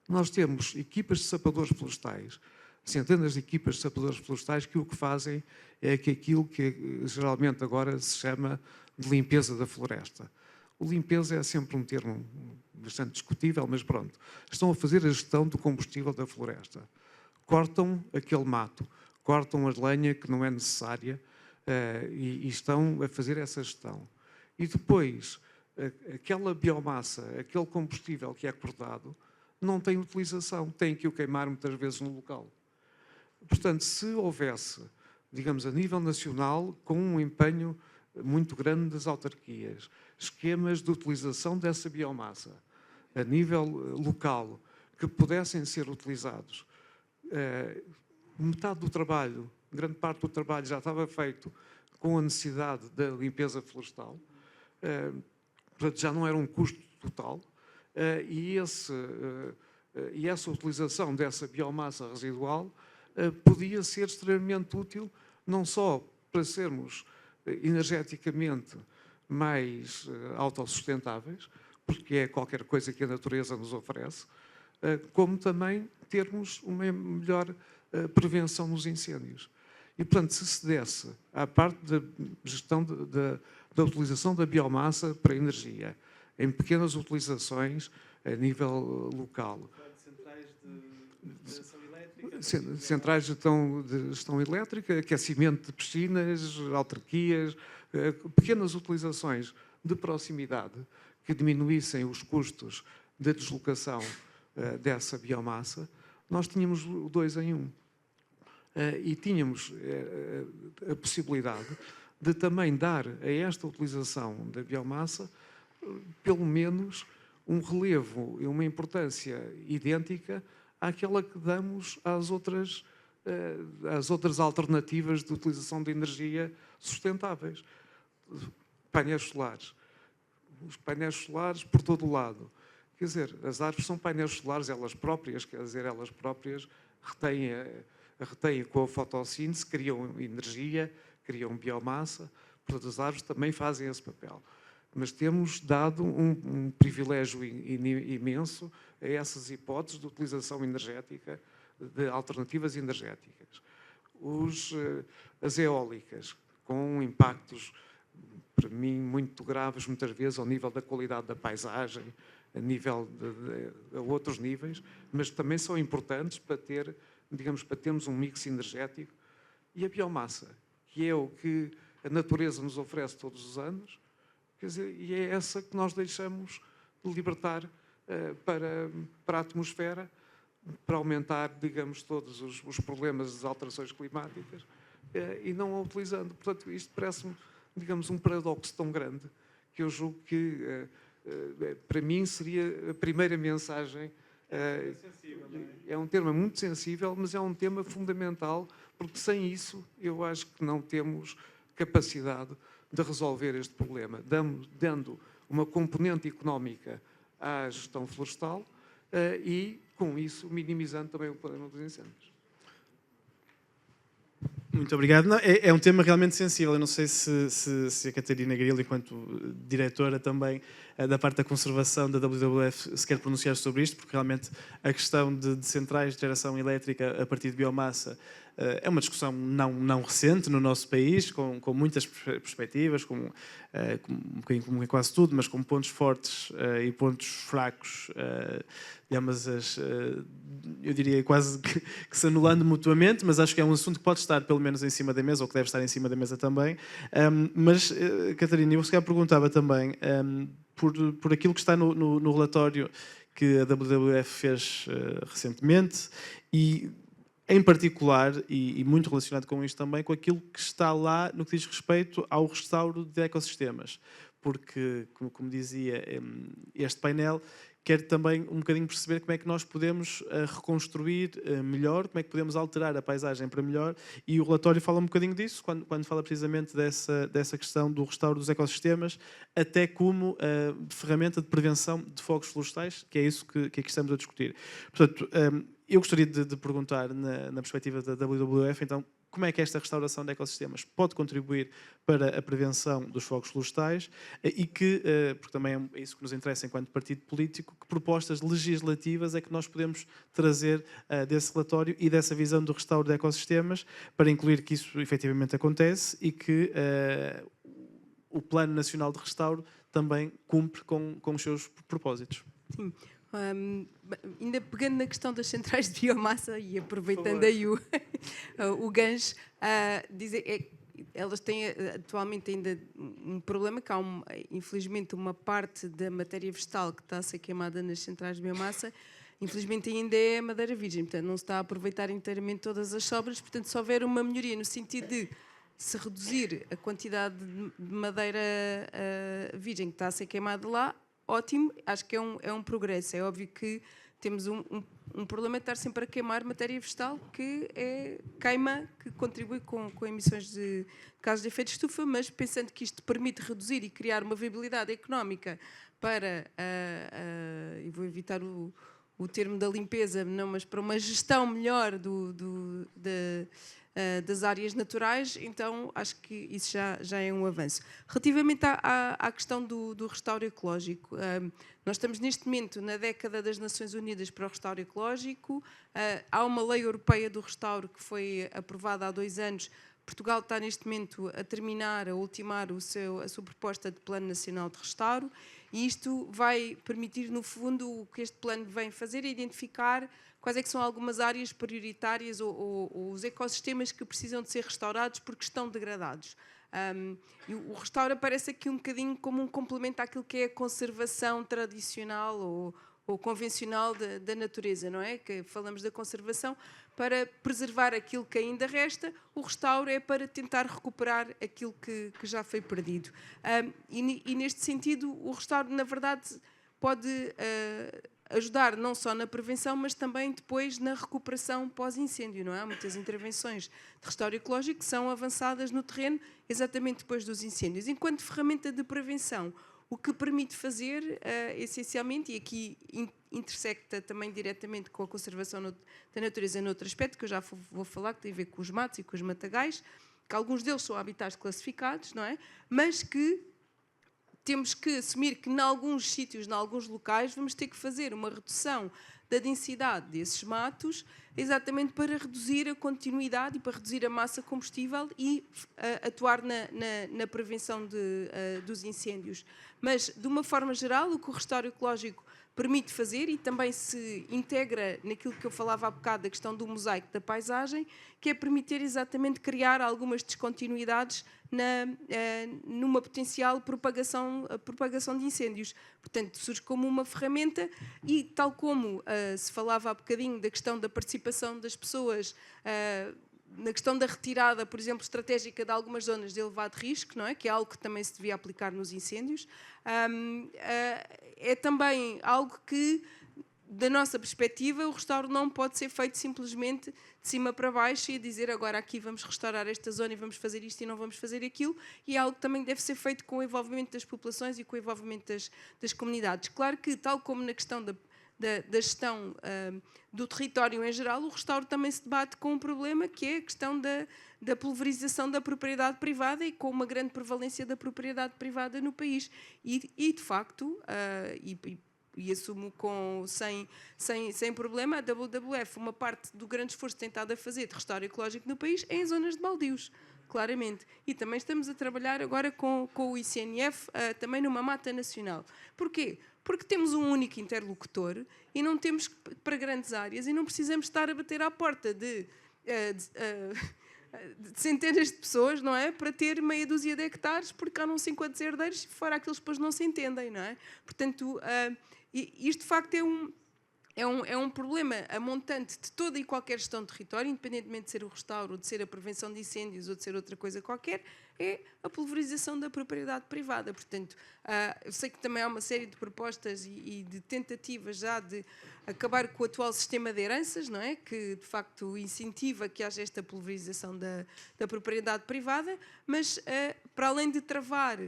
Nós temos equipas de sapadores florestais, centenas de equipas de sapadores florestais que o que fazem é aquilo que geralmente agora se chama de limpeza da floresta. O limpeza é sempre um termo bastante discutível, mas pronto. Estão a fazer a gestão do combustível da floresta. Cortam aquele mato, cortam a lenha que não é necessária e estão a fazer essa gestão. E depois, aquela biomassa, aquele combustível que é cortado, não tem utilização, tem que o queimar muitas vezes no local. Portanto, se houvesse, digamos, a nível nacional, com um empenho muito grande das autarquias, esquemas de utilização dessa biomassa a nível local que pudessem ser utilizados, metade do trabalho, grande parte do trabalho já estava feito com a necessidade da limpeza florestal, portanto já não era um custo total, e essa utilização dessa biomassa residual podia ser extremamente útil, não só para sermos energeticamente mais autossustentáveis, porque é qualquer coisa que a natureza nos oferece, como também termos uma melhor prevenção nos incêndios. E, portanto, se desse à parte da gestão da utilização da biomassa para energia, em pequenas utilizações a nível local. Centrais de geração elétrica. Centrais de gestão elétrica, aquecimento de piscinas, autarquias, pequenas utilizações de proximidade que diminuíssem os custos de deslocação dessa biomassa, nós tínhamos o 2 em 1. E tínhamos a possibilidade de também dar a esta utilização da biomassa, pelo menos, um relevo e uma importância idêntica àquela que damos às outras alternativas de utilização de energia sustentáveis. Painéis solares. Os painéis solares por todo o lado. Quer dizer, as árvores são painéis solares elas próprias, quer dizer, elas próprias retêm com a fotossíntese, criam energia, criam biomassa, portanto as árvores também fazem esse papel. Mas temos dado um privilégio imenso a essas hipóteses de utilização energética, de alternativas energéticas. As eólicas, com impactos, para mim, muito graves, muitas vezes, ao nível da qualidade da paisagem, a nível a outros níveis, mas também são importantes para termos um mix energético. E a biomassa, que é o que a natureza nos oferece todos os anos, quer dizer, e é essa que nós deixamos de libertar para a atmosfera, para aumentar, digamos, todos os problemas das alterações climáticas, e não a utilizando. Portanto, isto parece-me, digamos, um paradoxo tão grande que eu julgo que, para mim, seria a primeira mensagem. É um tema muito sensível, mas é um tema fundamental, porque sem isso eu acho que não temos capacidade de resolver este problema, dando uma componente económica à gestão florestal e, com isso, minimizando também o problema dos incêndios. Muito obrigado. Não, é um tema realmente sensível. Eu não sei se a Catarina Grilo, enquanto diretora também da parte da conservação da WWF, se quer pronunciar sobre isto, porque realmente a questão de centrais de geração elétrica a partir de biomassa é uma discussão não recente no nosso país, com muitas perspectivas, com um bocadinho como em quase tudo, mas com pontos fortes e pontos fracos, digamos, eu diria quase que se anulando mutuamente, mas acho que é um assunto que pode estar pelo menos em cima da mesa, ou que deve estar em cima da mesa também. Mas, Catarina, eu se calhar perguntava também, por aquilo que está no relatório que a WWF fez recentemente, e em particular, e muito relacionado com isto também, com aquilo que está lá no que diz respeito ao restauro de ecossistemas. Porque, como dizia, este painel quer também um bocadinho perceber como é que nós podemos reconstruir melhor, como é que podemos alterar a paisagem para melhor, e o relatório fala um bocadinho disso, quando fala precisamente dessa questão do restauro dos ecossistemas, até como ferramenta de prevenção de fogos florestais, que é isso que aqui estamos a discutir. Portanto, eu gostaria de perguntar, na perspectiva da WWF, então, como é que esta restauração de ecossistemas pode contribuir para a prevenção dos fogos florestais e porque também é isso que nos interessa enquanto partido político, que propostas legislativas é que nós podemos trazer desse relatório e dessa visão do restauro de ecossistemas para incluir que isso efetivamente acontece e que o Plano Nacional de Restauro também cumpre com os seus propósitos. Sim. Ainda pegando na questão das centrais de biomassa e aproveitando aí o gancho, elas têm atualmente ainda um problema, que há infelizmente uma parte da matéria vegetal que está a ser queimada nas centrais de biomassa, infelizmente ainda é madeira virgem, portanto não se está a aproveitar inteiramente todas as sobras, portanto se houver uma melhoria no sentido de se reduzir a quantidade de madeira virgem que está a ser queimada lá, ótimo, acho que é um progresso. É óbvio que temos um problema de estar sempre a queimar matéria vegetal que queima, que contribui com emissões de gases de efeito de estufa, mas pensando que isto permite reduzir e criar uma viabilidade económica para, e vou evitar o termo da limpeza, não, mas para uma gestão melhor das áreas naturais, então acho que isso já é um avanço. Relativamente à questão do restauro ecológico, nós estamos neste momento na década das Nações Unidas para o restauro ecológico, há uma lei europeia do restauro que foi aprovada há 2 anos. Portugal está neste momento a ultimar a sua proposta de Plano Nacional de Restauro E isto vai permitir, no fundo, o que este plano vem fazer é identificar quais é que são algumas áreas prioritárias ou os ecossistemas que precisam de ser restaurados porque estão degradados. E o restauro aparece aqui um bocadinho como um complemento àquilo que é a conservação tradicional ou convencional da natureza, não é? Que falamos da conservação para preservar aquilo que ainda resta, o restauro é para tentar recuperar aquilo que já foi perdido. E neste sentido, o restauro, na verdade, pode ajudar não só na prevenção, mas também depois na recuperação pós-incêndio, não é? Há muitas intervenções de restauro ecológico que são avançadas no terreno exatamente depois dos incêndios. Enquanto ferramenta de prevenção, o que permite fazer, essencialmente, e aqui intersecta também diretamente com a conservação da natureza noutro aspecto, que eu já vou falar, que tem a ver com os matos e com os matagais, que alguns deles são habitats classificados, não é? Mas que temos que assumir que, em alguns sítios, em alguns locais, vamos ter que fazer uma redução da densidade desses matos, exatamente para reduzir a continuidade e para reduzir a massa combustível e atuar na prevenção dos incêndios. Mas, de uma forma geral, o que o restauro ecológico permite fazer, e também se integra naquilo que eu falava há bocado, da questão do mosaico da paisagem, que é permitir exatamente criar algumas descontinuidades numa potencial propagação de incêndios. Portanto, surge como uma ferramenta e, tal como se falava há bocadinho da questão da participação das pessoas, na questão da retirada, por exemplo, estratégica de algumas zonas de elevado risco, não é? Que é algo que também se devia aplicar nos incêndios, é também algo que, da nossa perspectiva, o restauro não pode ser feito simplesmente de cima para baixo e dizer agora aqui vamos restaurar esta zona e vamos fazer isto e não vamos fazer aquilo, e é algo que também deve ser feito com o envolvimento das populações e com o envolvimento das comunidades. Claro que, tal como na questão da gestão do território em geral, o restauro também se debate com um problema que é a questão da pulverização da propriedade privada e com uma grande prevalência da propriedade privada no país. E de facto, e assumo sem problema, a WWF, uma parte do grande esforço tentado a fazer de restauro ecológico no país é em zonas de baldios, claramente. E também estamos a trabalhar agora com o ICNF, também numa mata nacional. Porquê? Porque temos um único interlocutor e não temos para grandes áreas e não precisamos estar a bater à porta de centenas de pessoas, não é? Para ter meia dúzia de hectares, porque há não sei quantos herdeiros, fora aqueles que depois não se entendem, não é? Portanto, isto de facto é um problema a montante de toda e qualquer gestão de território, independentemente de ser o restauro, ou de ser a prevenção de incêndios, ou de ser outra coisa qualquer, é a pulverização da propriedade privada. Portanto, eu sei que também há uma série de propostas e de tentativas já de acabar com o atual sistema de heranças, não é? Que, de facto, incentiva que haja esta pulverização da propriedade privada, mas, para além de travar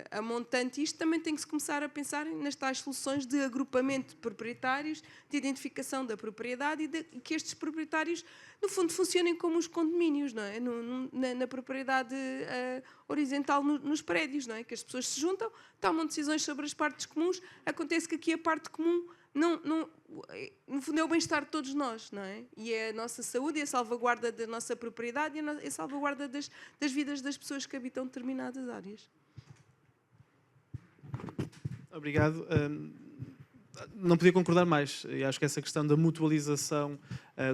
a montante, isto também tem que se começar a pensar nas tais soluções de agrupamento de proprietários, de identificação da propriedade e que estes proprietários, no fundo, funcionem como os condomínios, não é? Na propriedade horizontal nos prédios, não é? Que as pessoas se juntam, tomam decisões sobre as partes comuns, acontece que aqui a parte comum no fundo é o bem-estar de todos nós, não é? E é a nossa saúde, é a salvaguarda da nossa propriedade e é a salvaguarda das vidas das pessoas que habitam determinadas áreas. Obrigado. Não podia concordar mais. E acho que essa questão da mutualização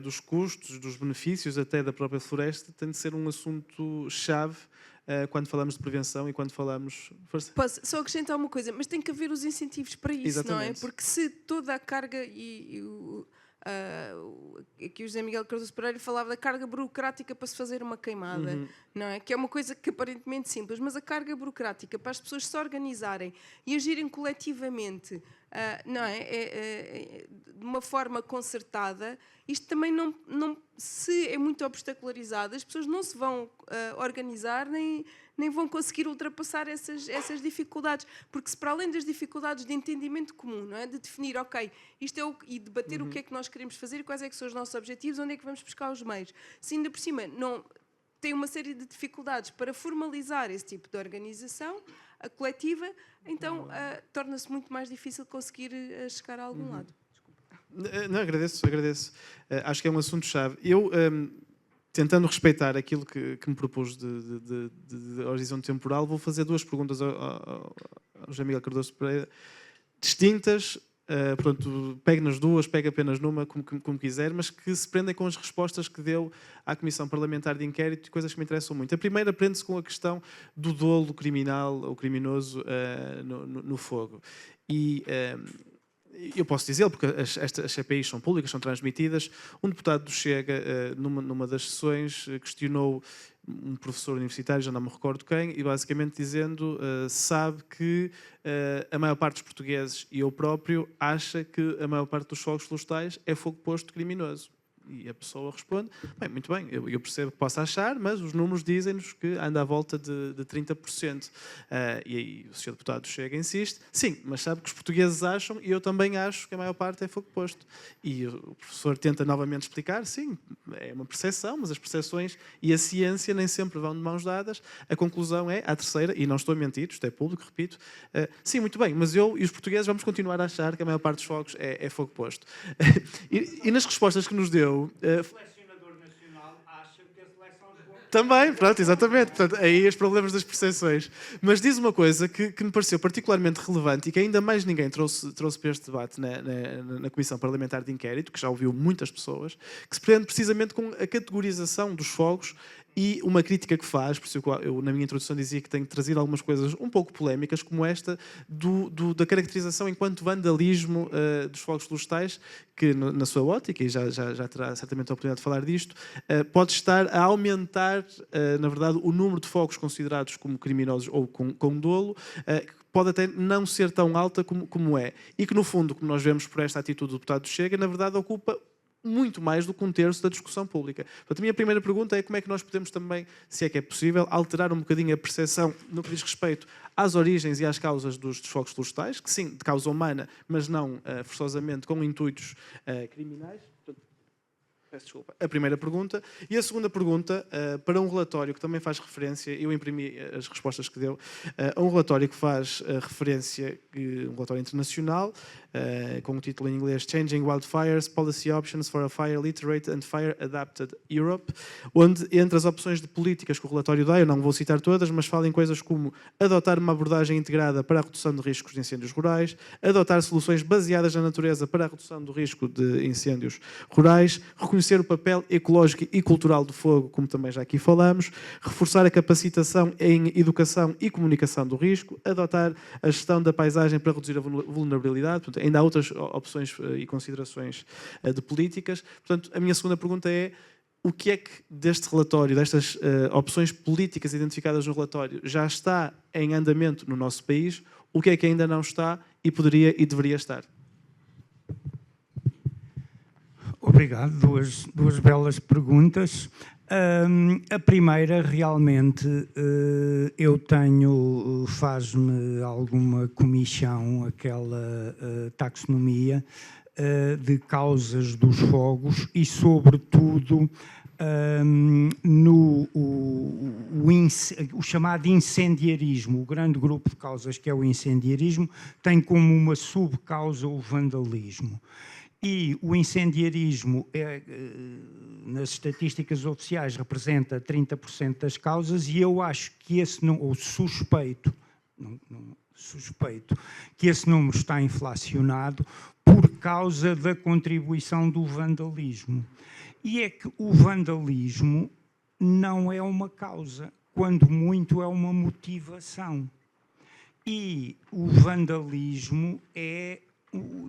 dos custos, dos benefícios até da própria floresta tem de ser um assunto-chave quando falamos de prevenção e quando falamos... Força. Posso só acrescentar uma coisa, mas tem que haver os incentivos para isso, Exatamente. não é? Porque se toda a carga aqui o José Miguel Cardoso Pereira falava da carga burocrática para se fazer uma queimada, não é? Que é uma coisa que aparentemente simples, mas a carga burocrática para as pessoas se organizarem e agirem coletivamente, não é? De uma forma concertada, isto também se é muito obstacularizado, as pessoas não se vão organizar nem vão conseguir ultrapassar essas dificuldades, porque se para além das dificuldades de entendimento comum, não é? De definir, ok, isto é e debater o que é que nós queremos fazer, quais é que são os nossos objetivos, onde é que vamos buscar os meios. Se ainda por cima não tem uma série de dificuldades para formalizar esse tipo de organização, a coletiva, então torna-se muito mais difícil conseguir chegar a algum lado. Não, agradeço. Acho que é um assunto-chave. Eu, tentando respeitar aquilo que me propus de horizonte temporal, vou fazer duas perguntas José Miguel Cardoso Pereira, distintas, portanto, pegue nas duas, pegue apenas numa, como quiser, mas que se prendem com as respostas que deu à Comissão Parlamentar de Inquérito e coisas que me interessam muito. A primeira prende-se com a questão do dolo criminal ou criminoso no fogo. E eu posso dizê-lo, porque as CPIs são públicas, são transmitidas. Um deputado do Chega, numa das sessões, questionou um professor universitário, já não me recordo quem, e basicamente dizendo, sabe que a maior parte dos portugueses e eu próprio acha que a maior parte dos fogos florestais é fogo posto criminoso. E a pessoa responde, bem, muito bem, eu percebo que possa achar, mas os números dizem-nos que anda à volta de 30%. E aí o Sr. Deputado Chega e insiste, sim, mas sabe que os portugueses acham, e eu também acho que a maior parte é fogo posto. E o professor tenta novamente explicar, sim, é uma percepção, mas as percepções e a ciência nem sempre vão de mãos dadas. A conclusão é, a terceira, e não estou a mentir, isto é público, repito, sim, muito bem, mas eu e os portugueses vamos continuar a achar que a maior parte dos fogos é fogo posto. E nas respostas que nos deu, o selecionador nacional acha que a seleção de boa... Também, pronto, exatamente. Portanto, aí os problemas das percepções. Mas diz uma coisa que me pareceu particularmente relevante e que ainda mais ninguém trouxe para este debate na Comissão Parlamentar de Inquérito, que já ouviu muitas pessoas, que se prende precisamente com a categorização dos fogos e uma crítica que faz, por isso eu na minha introdução dizia que tenho trazido algumas coisas um pouco polémicas, como esta da caracterização enquanto vandalismo dos fogos florestais, que na sua ótica, e já terá certamente a oportunidade de falar disto, pode estar a aumentar, na verdade, o número de fogos considerados como criminosos ou com dolo, pode até não ser tão alta como é. E que, no fundo, como nós vemos por esta atitude do deputado Chega, na verdade ocupa muito mais do que um terço da discussão pública. Portanto, a minha primeira pergunta é como é que nós podemos também, se é que é possível, alterar um bocadinho a percepção no que diz respeito às origens e às causas dos fogos florestais, que sim, de causa humana, mas não forçosamente com intuitos criminais. Peço desculpa. A primeira pergunta. E a segunda pergunta, para um relatório que também faz referência, eu imprimi as respostas que deu, a um relatório que faz referência, um relatório internacional, com o título em inglês Changing Wildfires, Policy Options for a Fire Literate and Fire Adapted Europe, onde entre as opções de políticas que o relatório dá, eu não vou citar todas, mas fala em coisas como adotar uma abordagem integrada para a redução de riscos de incêndios rurais, adotar soluções baseadas na natureza para a redução do risco de incêndios rurais, reconhecer o papel ecológico e cultural do fogo, como também já aqui falamos, reforçar a capacitação em educação e comunicação do risco, adotar a gestão da paisagem para reduzir a vulnerabilidade. Portanto, ainda há outras opções e considerações de políticas. Portanto, a minha segunda pergunta é: o que é que deste relatório, destas opções políticas identificadas no relatório, já está em andamento no nosso país? O que é que ainda não está e poderia e deveria estar? Obrigado, duas belas perguntas. A primeira, realmente, faz-me alguma comichão aquela taxonomia de causas dos fogos e, sobretudo, o chamado incendiarismo. O grande grupo de causas, que é o incendiarismo, tem como uma subcausa o vandalismo. E o incendiarismo, nas estatísticas oficiais, representa 30% das causas, e eu acho que suspeito que esse número está inflacionado por causa da contribuição do vandalismo. E é que o vandalismo não é uma causa, quando muito é uma motivação. E o vandalismo é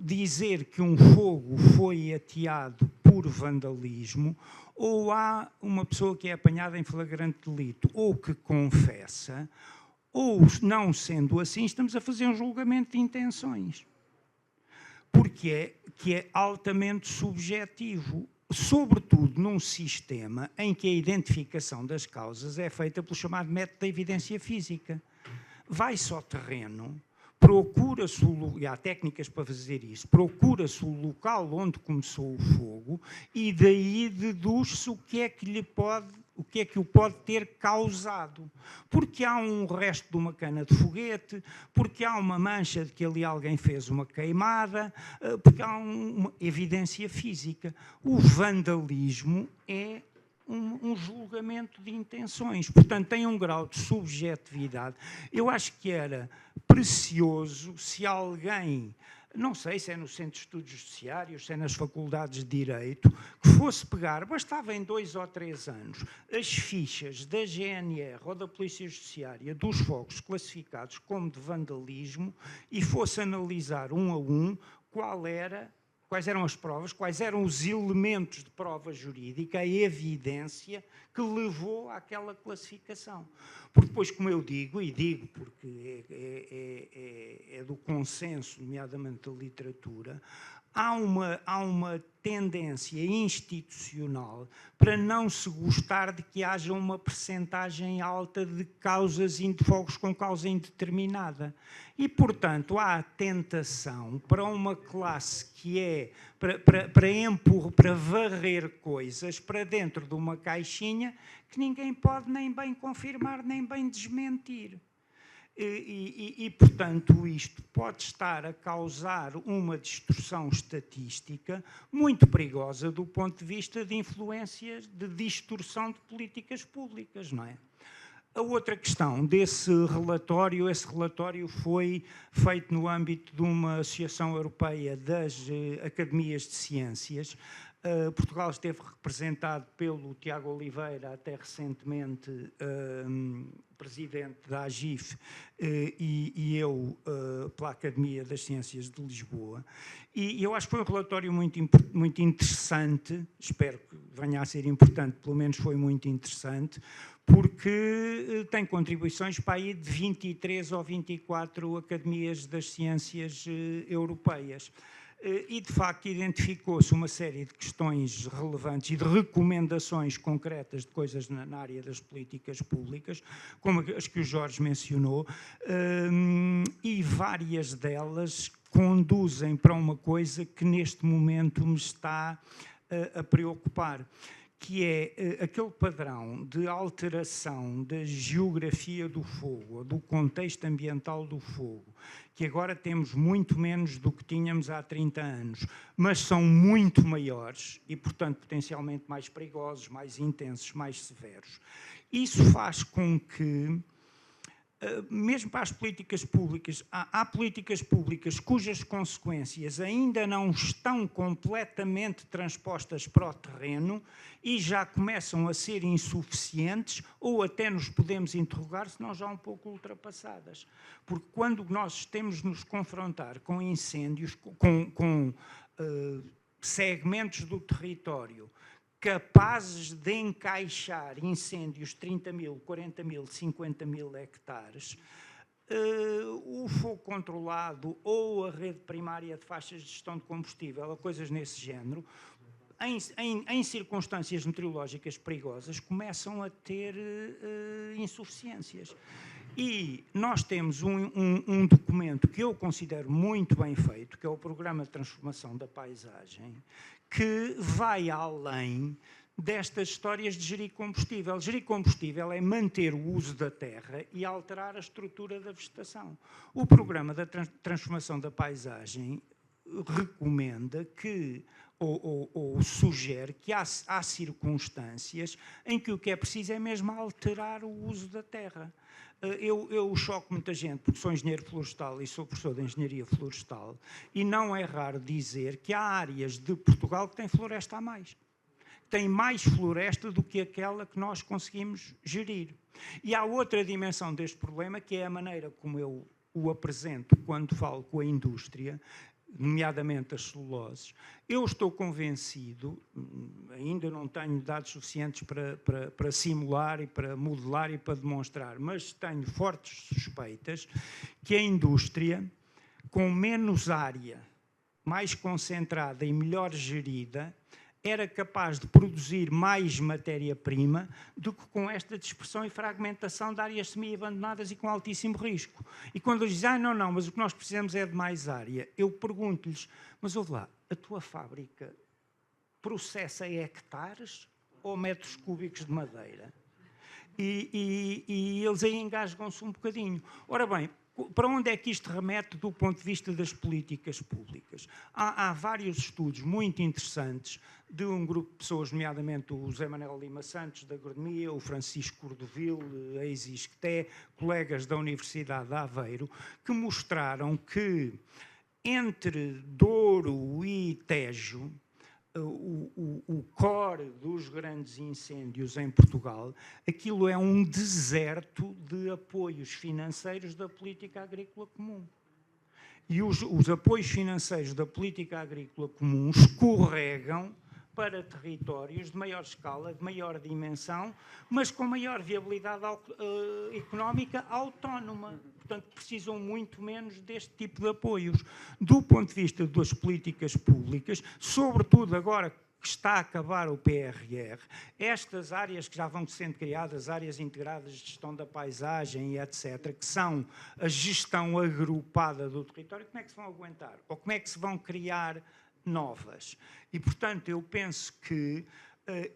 dizer que um fogo foi ateado por vandalismo, ou há uma pessoa que é apanhada em flagrante delito, ou que confessa, ou, não sendo assim, estamos a fazer um julgamento de intenções. Porque é altamente subjetivo, sobretudo num sistema em que a identificação das causas é feita pelo chamado método da evidência física. Vai-se ao terreno, procura-se, e há técnicas para fazer isso, procura-se o local onde começou o fogo e daí deduz-se o que é que o pode ter causado. Porque há um resto de uma cana de foguete, porque há uma mancha de que ali alguém fez uma queimada, porque há uma evidência física. O vandalismo é um julgamento de intenções. Portanto, tem um grau de subjetividade. Eu acho que era precioso se alguém, não sei se é no Centro de Estudos Judiciários, se é nas faculdades de Direito, que fosse pegar, bastava em 2 ou 3 anos, as fichas da GNR ou da Polícia Judiciária dos fogos classificados como de vandalismo e fosse analisar um a um quais eram as provas, quais eram os elementos de prova jurídica, a evidência que levou àquela classificação. Porque depois, como eu digo, e digo porque é do consenso, nomeadamente da literatura, há uma tendência institucional para não se gostar de que haja uma percentagem alta de fogos com causa indeterminada. E, portanto, há a tentação para uma classe que é para varrer coisas para dentro de uma caixinha que ninguém pode nem bem confirmar, nem bem desmentir. Portanto, isto pode estar a causar uma distorção estatística muito perigosa do ponto de vista de influências, de distorção de políticas públicas, não é? A outra questão desse relatório, esse relatório foi feito no âmbito de uma Associação Europeia das Academias de Ciências. Portugal esteve representado pelo Tiago Oliveira, até recentemente presidente da AGIF, e eu pela Academia das Ciências de Lisboa. E eu acho que foi um relatório muito interessante, espero que venha a ser importante, pelo menos foi muito interessante, porque tem contribuições para aí de 23 ou 24 academias das ciências europeias. E, de facto, identificou-se uma série de questões relevantes e de recomendações concretas de coisas na área das políticas públicas, como as que o Jorge mencionou, e várias delas conduzem para uma coisa que neste momento me está a preocupar, que é aquele padrão de alteração da geografia do fogo, ou do contexto ambiental do fogo, que agora temos muito menos do que tínhamos há 30 anos, mas são muito maiores e, portanto, potencialmente mais perigosos, mais intensos, mais severos. Isso faz com que, mesmo para as políticas públicas, há políticas públicas cujas consequências ainda não estão completamente transpostas para o terreno e já começam a ser insuficientes, ou até nos podemos interrogar se não já um pouco ultrapassadas. Porque quando nós temos de nos confrontar com incêndios, com segmentos do território capazes de encaixar incêndios de 30 mil, 40 mil, 50 mil hectares, o fogo controlado ou a rede primária de faixas de gestão de combustível, ou coisas nesse género, em circunstâncias meteorológicas perigosas, começam a ter insuficiências. E nós temos um documento que eu considero muito bem feito, que é o Programa de Transformação da Paisagem, que vai além destas histórias de gerir combustível. Gerir combustível é manter o uso da terra e alterar a estrutura da vegetação. O Programa da Transformação da Paisagem recomenda que, ou sugere que há circunstâncias em que o que é preciso é mesmo alterar o uso da terra. Eu choco muita gente, porque sou engenheiro florestal e sou professor de engenharia florestal, e não é raro dizer que há áreas de Portugal que têm floresta a mais. Tem mais floresta do que aquela que nós conseguimos gerir. E há outra dimensão deste problema, que é a maneira como eu o apresento quando falo com a indústria, nomeadamente as celuloses. Eu estou convencido, ainda não tenho dados suficientes para simular e para modelar e para demonstrar, mas tenho fortes suspeitas que a indústria, com menos área, mais concentrada e melhor gerida, era capaz de produzir mais matéria-prima do que com esta dispersão e fragmentação de áreas semi-abandonadas e com altíssimo risco. E quando eles dizem, não, mas o que nós precisamos é de mais área, eu pergunto-lhes, mas ouve lá, a tua fábrica processa hectares ou metros cúbicos de madeira? E eles aí engasgam-se um bocadinho. Ora bem, Para onde é que isto remete do ponto de vista das políticas públicas? Há vários estudos muito interessantes de um grupo de pessoas, nomeadamente o José Manuel Lima Santos, da Agronomia, o Francisco Cordovil, ex-ISCTE, colegas da Universidade de Aveiro, que mostraram que entre Douro e Tejo, o core dos grandes incêndios em Portugal, aquilo é um deserto de apoios financeiros da política agrícola comum. E os apoios financeiros da política agrícola comum escorregam para territórios de maior escala, de maior dimensão, mas com maior viabilidade económica autónoma. Portanto, precisam muito menos deste tipo de apoios. Do ponto de vista das políticas públicas, sobretudo agora que está a acabar o PRR, estas áreas que já vão sendo criadas, áreas integradas de gestão da paisagem e etc., que são a gestão agrupada do território, como é que se vão aguentar? Ou como é que se vão criar novas? E, portanto, eu penso que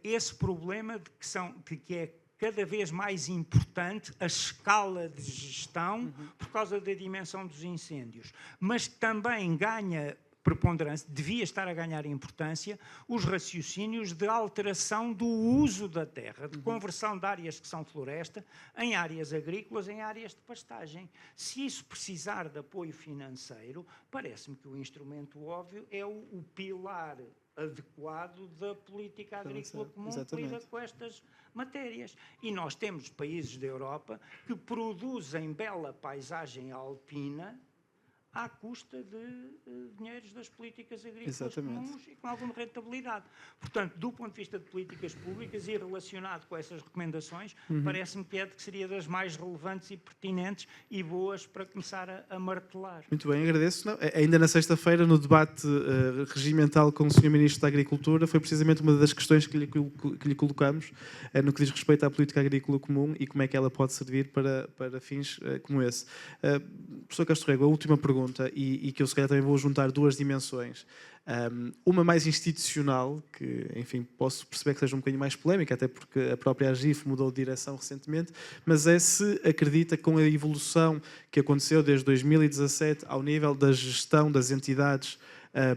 esse problema de que é cada vez mais importante a escala de gestão por causa da dimensão dos incêndios, mas também ganha preponderância, devia estar a ganhar importância, os raciocínios de alteração do uso da terra, de conversão de áreas que são floresta em áreas agrícolas, em áreas de pastagem. Se isso precisar de apoio financeiro, parece-me que o instrumento óbvio é o pilar adequado da política agrícola comum que lida com estas matérias. E nós temos países da Europa que produzem bela paisagem alpina à custa de dinheiros das políticas agrícolas comuns e com alguma rentabilidade. Portanto, do ponto de vista de políticas públicas e relacionado com essas recomendações, parece-me que seria das mais relevantes e pertinentes e boas para começar a martelar. Muito bem, agradeço. Não, ainda na sexta-feira, no debate regimental com o Sr. Ministro da Agricultura, foi precisamente uma das questões que lhe colocamos no que diz respeito à política agrícola comum e como é que ela pode servir para fins como esse. Professor Castro Rego, a última pergunta, e que eu se calhar também vou juntar duas dimensões. Uma mais institucional, que, enfim, posso perceber que seja um bocadinho mais polémica, até porque a própria AGIF mudou de direção recentemente, mas é se acredita que com a evolução que aconteceu desde 2017 ao nível da gestão das entidades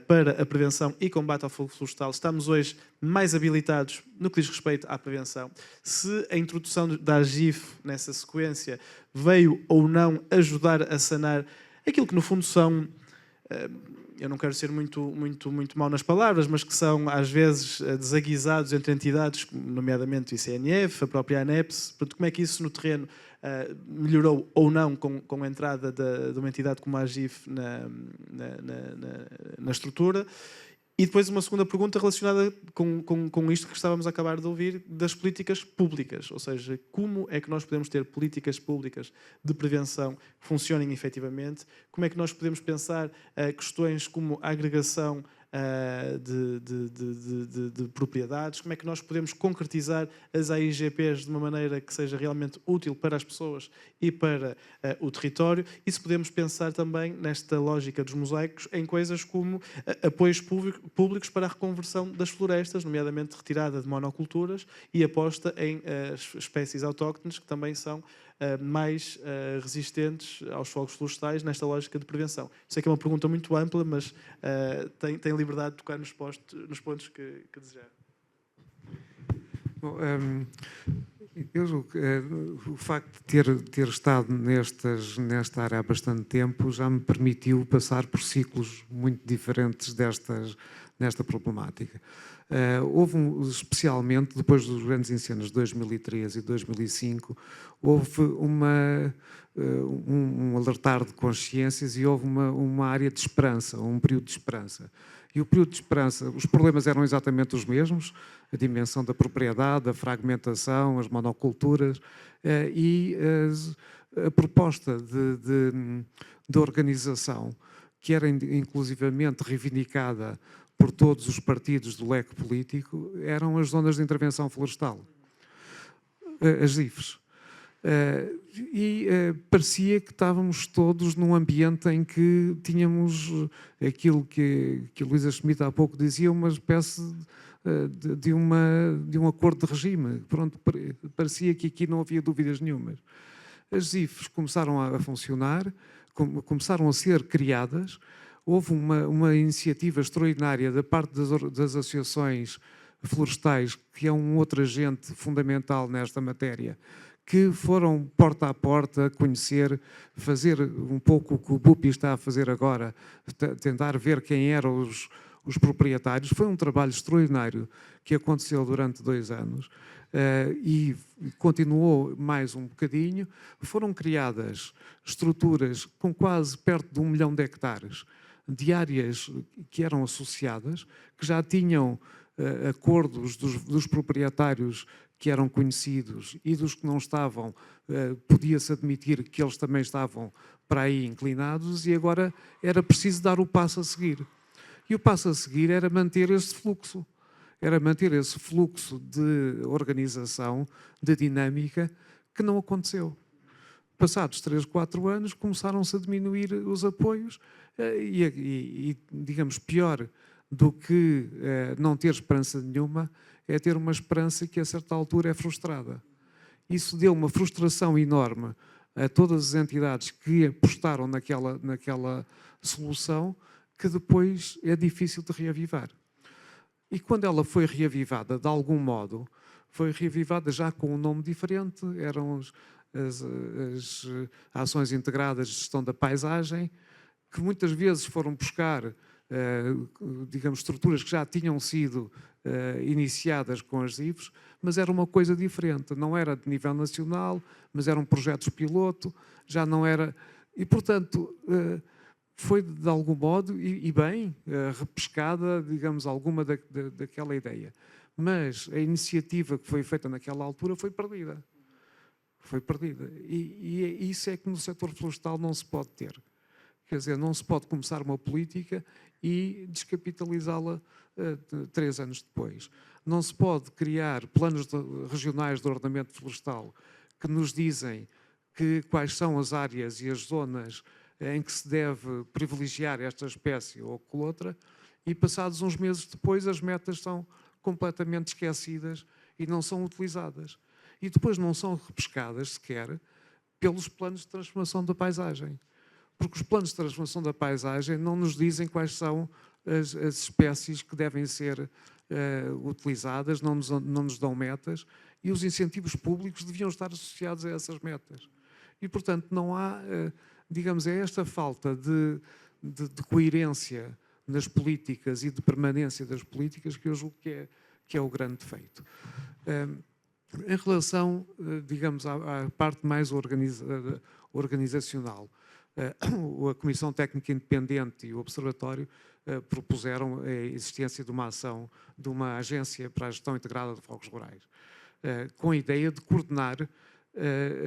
para a prevenção e combate ao fogo florestal, estamos hoje mais habilitados no que diz respeito à prevenção. Se a introdução da AGIF nessa sequência veio ou não ajudar a sanar aquilo que no fundo são, eu não quero ser muito mau nas palavras, mas que são às vezes desaguisados entre entidades, nomeadamente o ICNF, a própria ANEPS. Portanto, como é que isso no terreno melhorou ou não com a entrada de uma entidade como a AGIF na estrutura? E depois uma segunda pergunta relacionada com isto que estávamos a acabar de ouvir, das políticas públicas. Ou seja, como é que nós podemos ter políticas públicas de prevenção que funcionem efetivamente? Como é que nós podemos pensar questões como a agregação de propriedades? Como é que nós podemos concretizar as AIGPs de uma maneira que seja realmente útil para as pessoas e para o território? E se podemos pensar também nesta lógica dos mosaicos em coisas como apoios públicos para a reconversão das florestas, nomeadamente retirada de monoculturas e aposta em espécies autóctones que também são mais resistentes aos fogos florestais nesta lógica de prevenção. Sei que é uma pergunta muito ampla, mas tem liberdade de tocar nos pontos que desejar. Bom, eu julgo que o facto de ter estado nesta área há bastante tempo já me permitiu passar por ciclos muito diferentes nesta problemática. Houve, especialmente depois dos grandes incêndios de 2003 e 2005, houve um alertar de consciências e houve uma área de esperança, um período de esperança. E o período de esperança, os problemas eram exatamente os mesmos, a dimensão da propriedade, a fragmentação, as monoculturas e a proposta de organização, que era inclusivamente reivindicada por todos os partidos do leque político, eram as zonas de intervenção florestal, as ZIFs. Parecia que estávamos todos num ambiente em que tínhamos aquilo que a Luísa Schmidt há pouco dizia, uma espécie de um acordo de regime. Pronto, parecia que aqui não havia dúvidas nenhumas. as IFES começaram a funcionar, começaram a ser criadas, houve uma iniciativa extraordinária da parte das associações florestais, que é um outro agente fundamental nesta matéria, que foram porta a porta conhecer, fazer um pouco o que o BUPI está a fazer agora, tentar ver quem eram os proprietários. Foi um trabalho extraordinário que aconteceu durante 2 anos e continuou mais um bocadinho. Foram criadas estruturas com quase perto de 1 milhão de hectares de áreas que eram associadas, que já tinham acordos dos proprietários que eram conhecidos e dos que não estavam, podia-se admitir que eles também estavam para aí inclinados, e agora era preciso dar o passo a seguir. E o passo a seguir era manter esse fluxo. Era manter esse fluxo de organização, de dinâmica, que não aconteceu. Passados 3, 4 anos, começaram-se a diminuir os apoios e, digamos, pior do que não ter esperança nenhuma, é ter uma esperança que a certa altura é frustrada. Isso deu uma frustração enorme a todas as entidades que apostaram naquela solução, que depois é difícil de reavivar. E quando ela foi reavivada, de algum modo, foi reavivada já com um nome diferente, eram as ações integradas de gestão da paisagem, que muitas vezes foram buscar, digamos, estruturas que já tinham sido iniciadas com as IFES, mas era uma coisa diferente, não era de nível nacional, mas eram projetos piloto, já não era... E, portanto, foi de algum modo, e bem, repescada, digamos, alguma daquela ideia. Mas a iniciativa que foi feita naquela altura foi perdida. Foi perdida. E isso é que no setor florestal não se pode ter. Quer dizer, não se pode começar uma política e descapitalizá-la 3 anos depois. Não se pode criar planos regionais de ordenamento florestal que nos dizem quais são as áreas e as zonas em que se deve privilegiar esta espécie ou outra, e passados uns meses depois as metas são completamente esquecidas e não são utilizadas. E depois não são repescadas sequer pelos planos de transformação da paisagem. Porque os planos de transformação da paisagem não nos dizem quais são as espécies que devem ser utilizadas, não nos dão metas, e os incentivos públicos deviam estar associados a essas metas. E, portanto, não há, digamos, é esta falta de coerência nas políticas e de permanência das políticas que eu julgo que é o grande defeito. Em relação, digamos, à parte mais organizacional, a Comissão Técnica Independente e o Observatório propuseram a existência de uma ação, de uma agência para a gestão integrada de fogos rurais, com a ideia de coordenar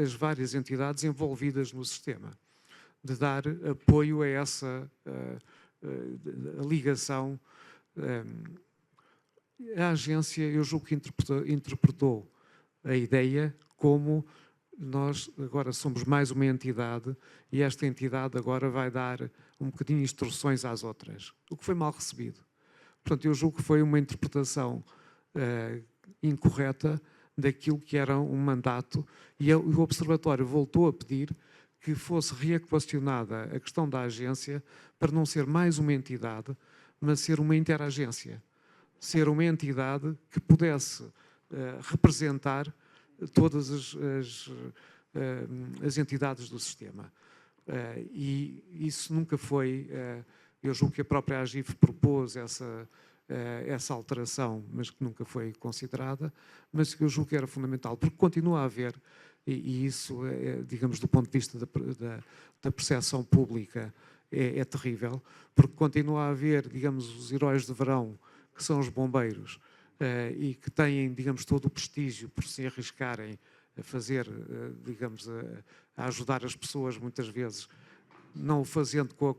as várias entidades envolvidas no sistema, de dar apoio a essa ligação. A agência, eu julgo que interpretou a ideia como nós agora somos mais uma entidade e esta entidade agora vai dar um bocadinho de instruções às outras, o que foi mal recebido. Portanto, eu julgo que foi uma interpretação incorreta daquilo que era um mandato, e o Observatório voltou a pedir que fosse reequacionada a questão da agência para não ser mais uma entidade, mas ser uma interagência. Ser uma entidade que pudesse representar todas as entidades do sistema. E isso nunca foi... eu julgo que a própria AGIF propôs essa alteração, mas que nunca foi considerada, mas que eu julgo que era fundamental, porque continua a haver, e isso, digamos, do ponto de vista da percepção pública, é terrível, porque continua a haver, digamos, os heróis de verão, que são os bombeiros, e que têm, digamos, todo o prestígio por se arriscarem a fazer, digamos, a ajudar as pessoas, muitas vezes, não o fazendo com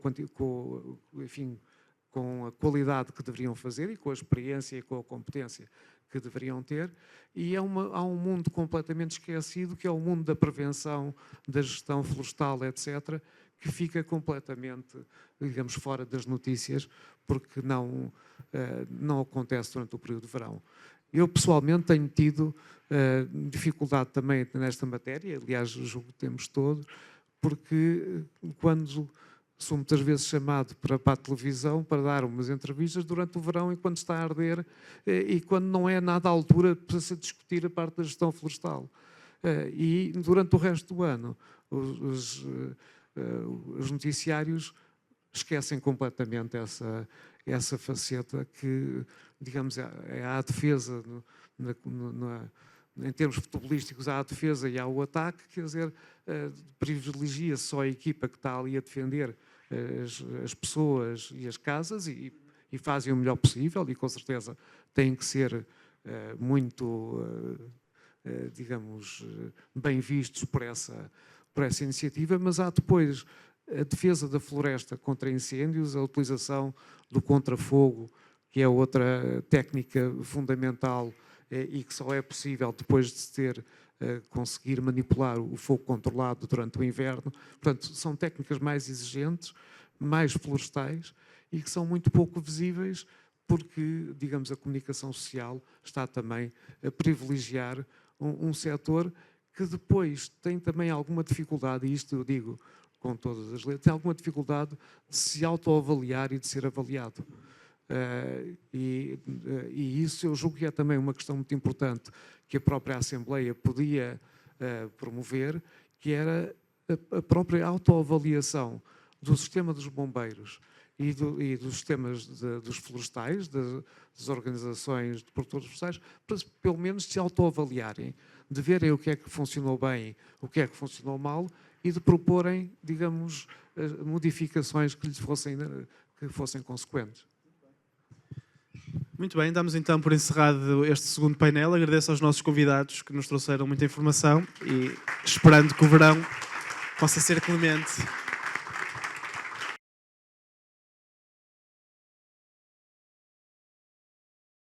a qualidade que deveriam fazer e com a experiência e com a competência que deveriam ter, e há um mundo completamente esquecido, que é o mundo da prevenção, da gestão florestal, etc., que fica completamente, digamos, fora das notícias, porque não acontece durante o período de verão. Eu, pessoalmente, tenho tido dificuldade também nesta matéria, aliás, julgo que temos todos, porque quando sou muitas vezes chamado para a televisão para dar umas entrevistas durante o verão e quando está a arder e quando não é nada à altura para se discutir a parte da gestão florestal. E durante o resto do ano, os noticiários esquecem completamente essa faceta que, digamos, é a defesa, em termos futebolísticos, há a defesa e há o ataque, quer dizer, privilegia só a equipa que está ali a defender as pessoas e as casas e fazem o melhor possível e, com certeza, têm que ser muito, digamos, bem vistos por essa iniciativa, mas há depois a defesa da floresta contra incêndios, a utilização do contrafogo, que é outra técnica fundamental e que só é possível depois de se conseguir manipular o fogo controlado durante o inverno. Portanto, são técnicas mais exigentes, mais florestais e que são muito pouco visíveis porque, digamos, a comunicação social está também a privilegiar um setor que depois tem também alguma dificuldade, e isto eu digo com todas as letras, tem alguma dificuldade de se autoavaliar e de ser avaliado. E isso eu julgo que é também uma questão muito importante que a própria Assembleia podia promover, que era a própria autoavaliação do sistema dos bombeiros e dos sistemas dos florestais, das organizações de produtores florestais, para pelo menos se autoavaliarem, de verem o que é que funcionou bem, o que é que funcionou mal e de proporem, digamos, modificações que fossem consequentes. Muito bem, damos então por encerrado este segundo painel. Agradeço aos nossos convidados que nos trouxeram muita informação e esperando que o verão possa ser clemente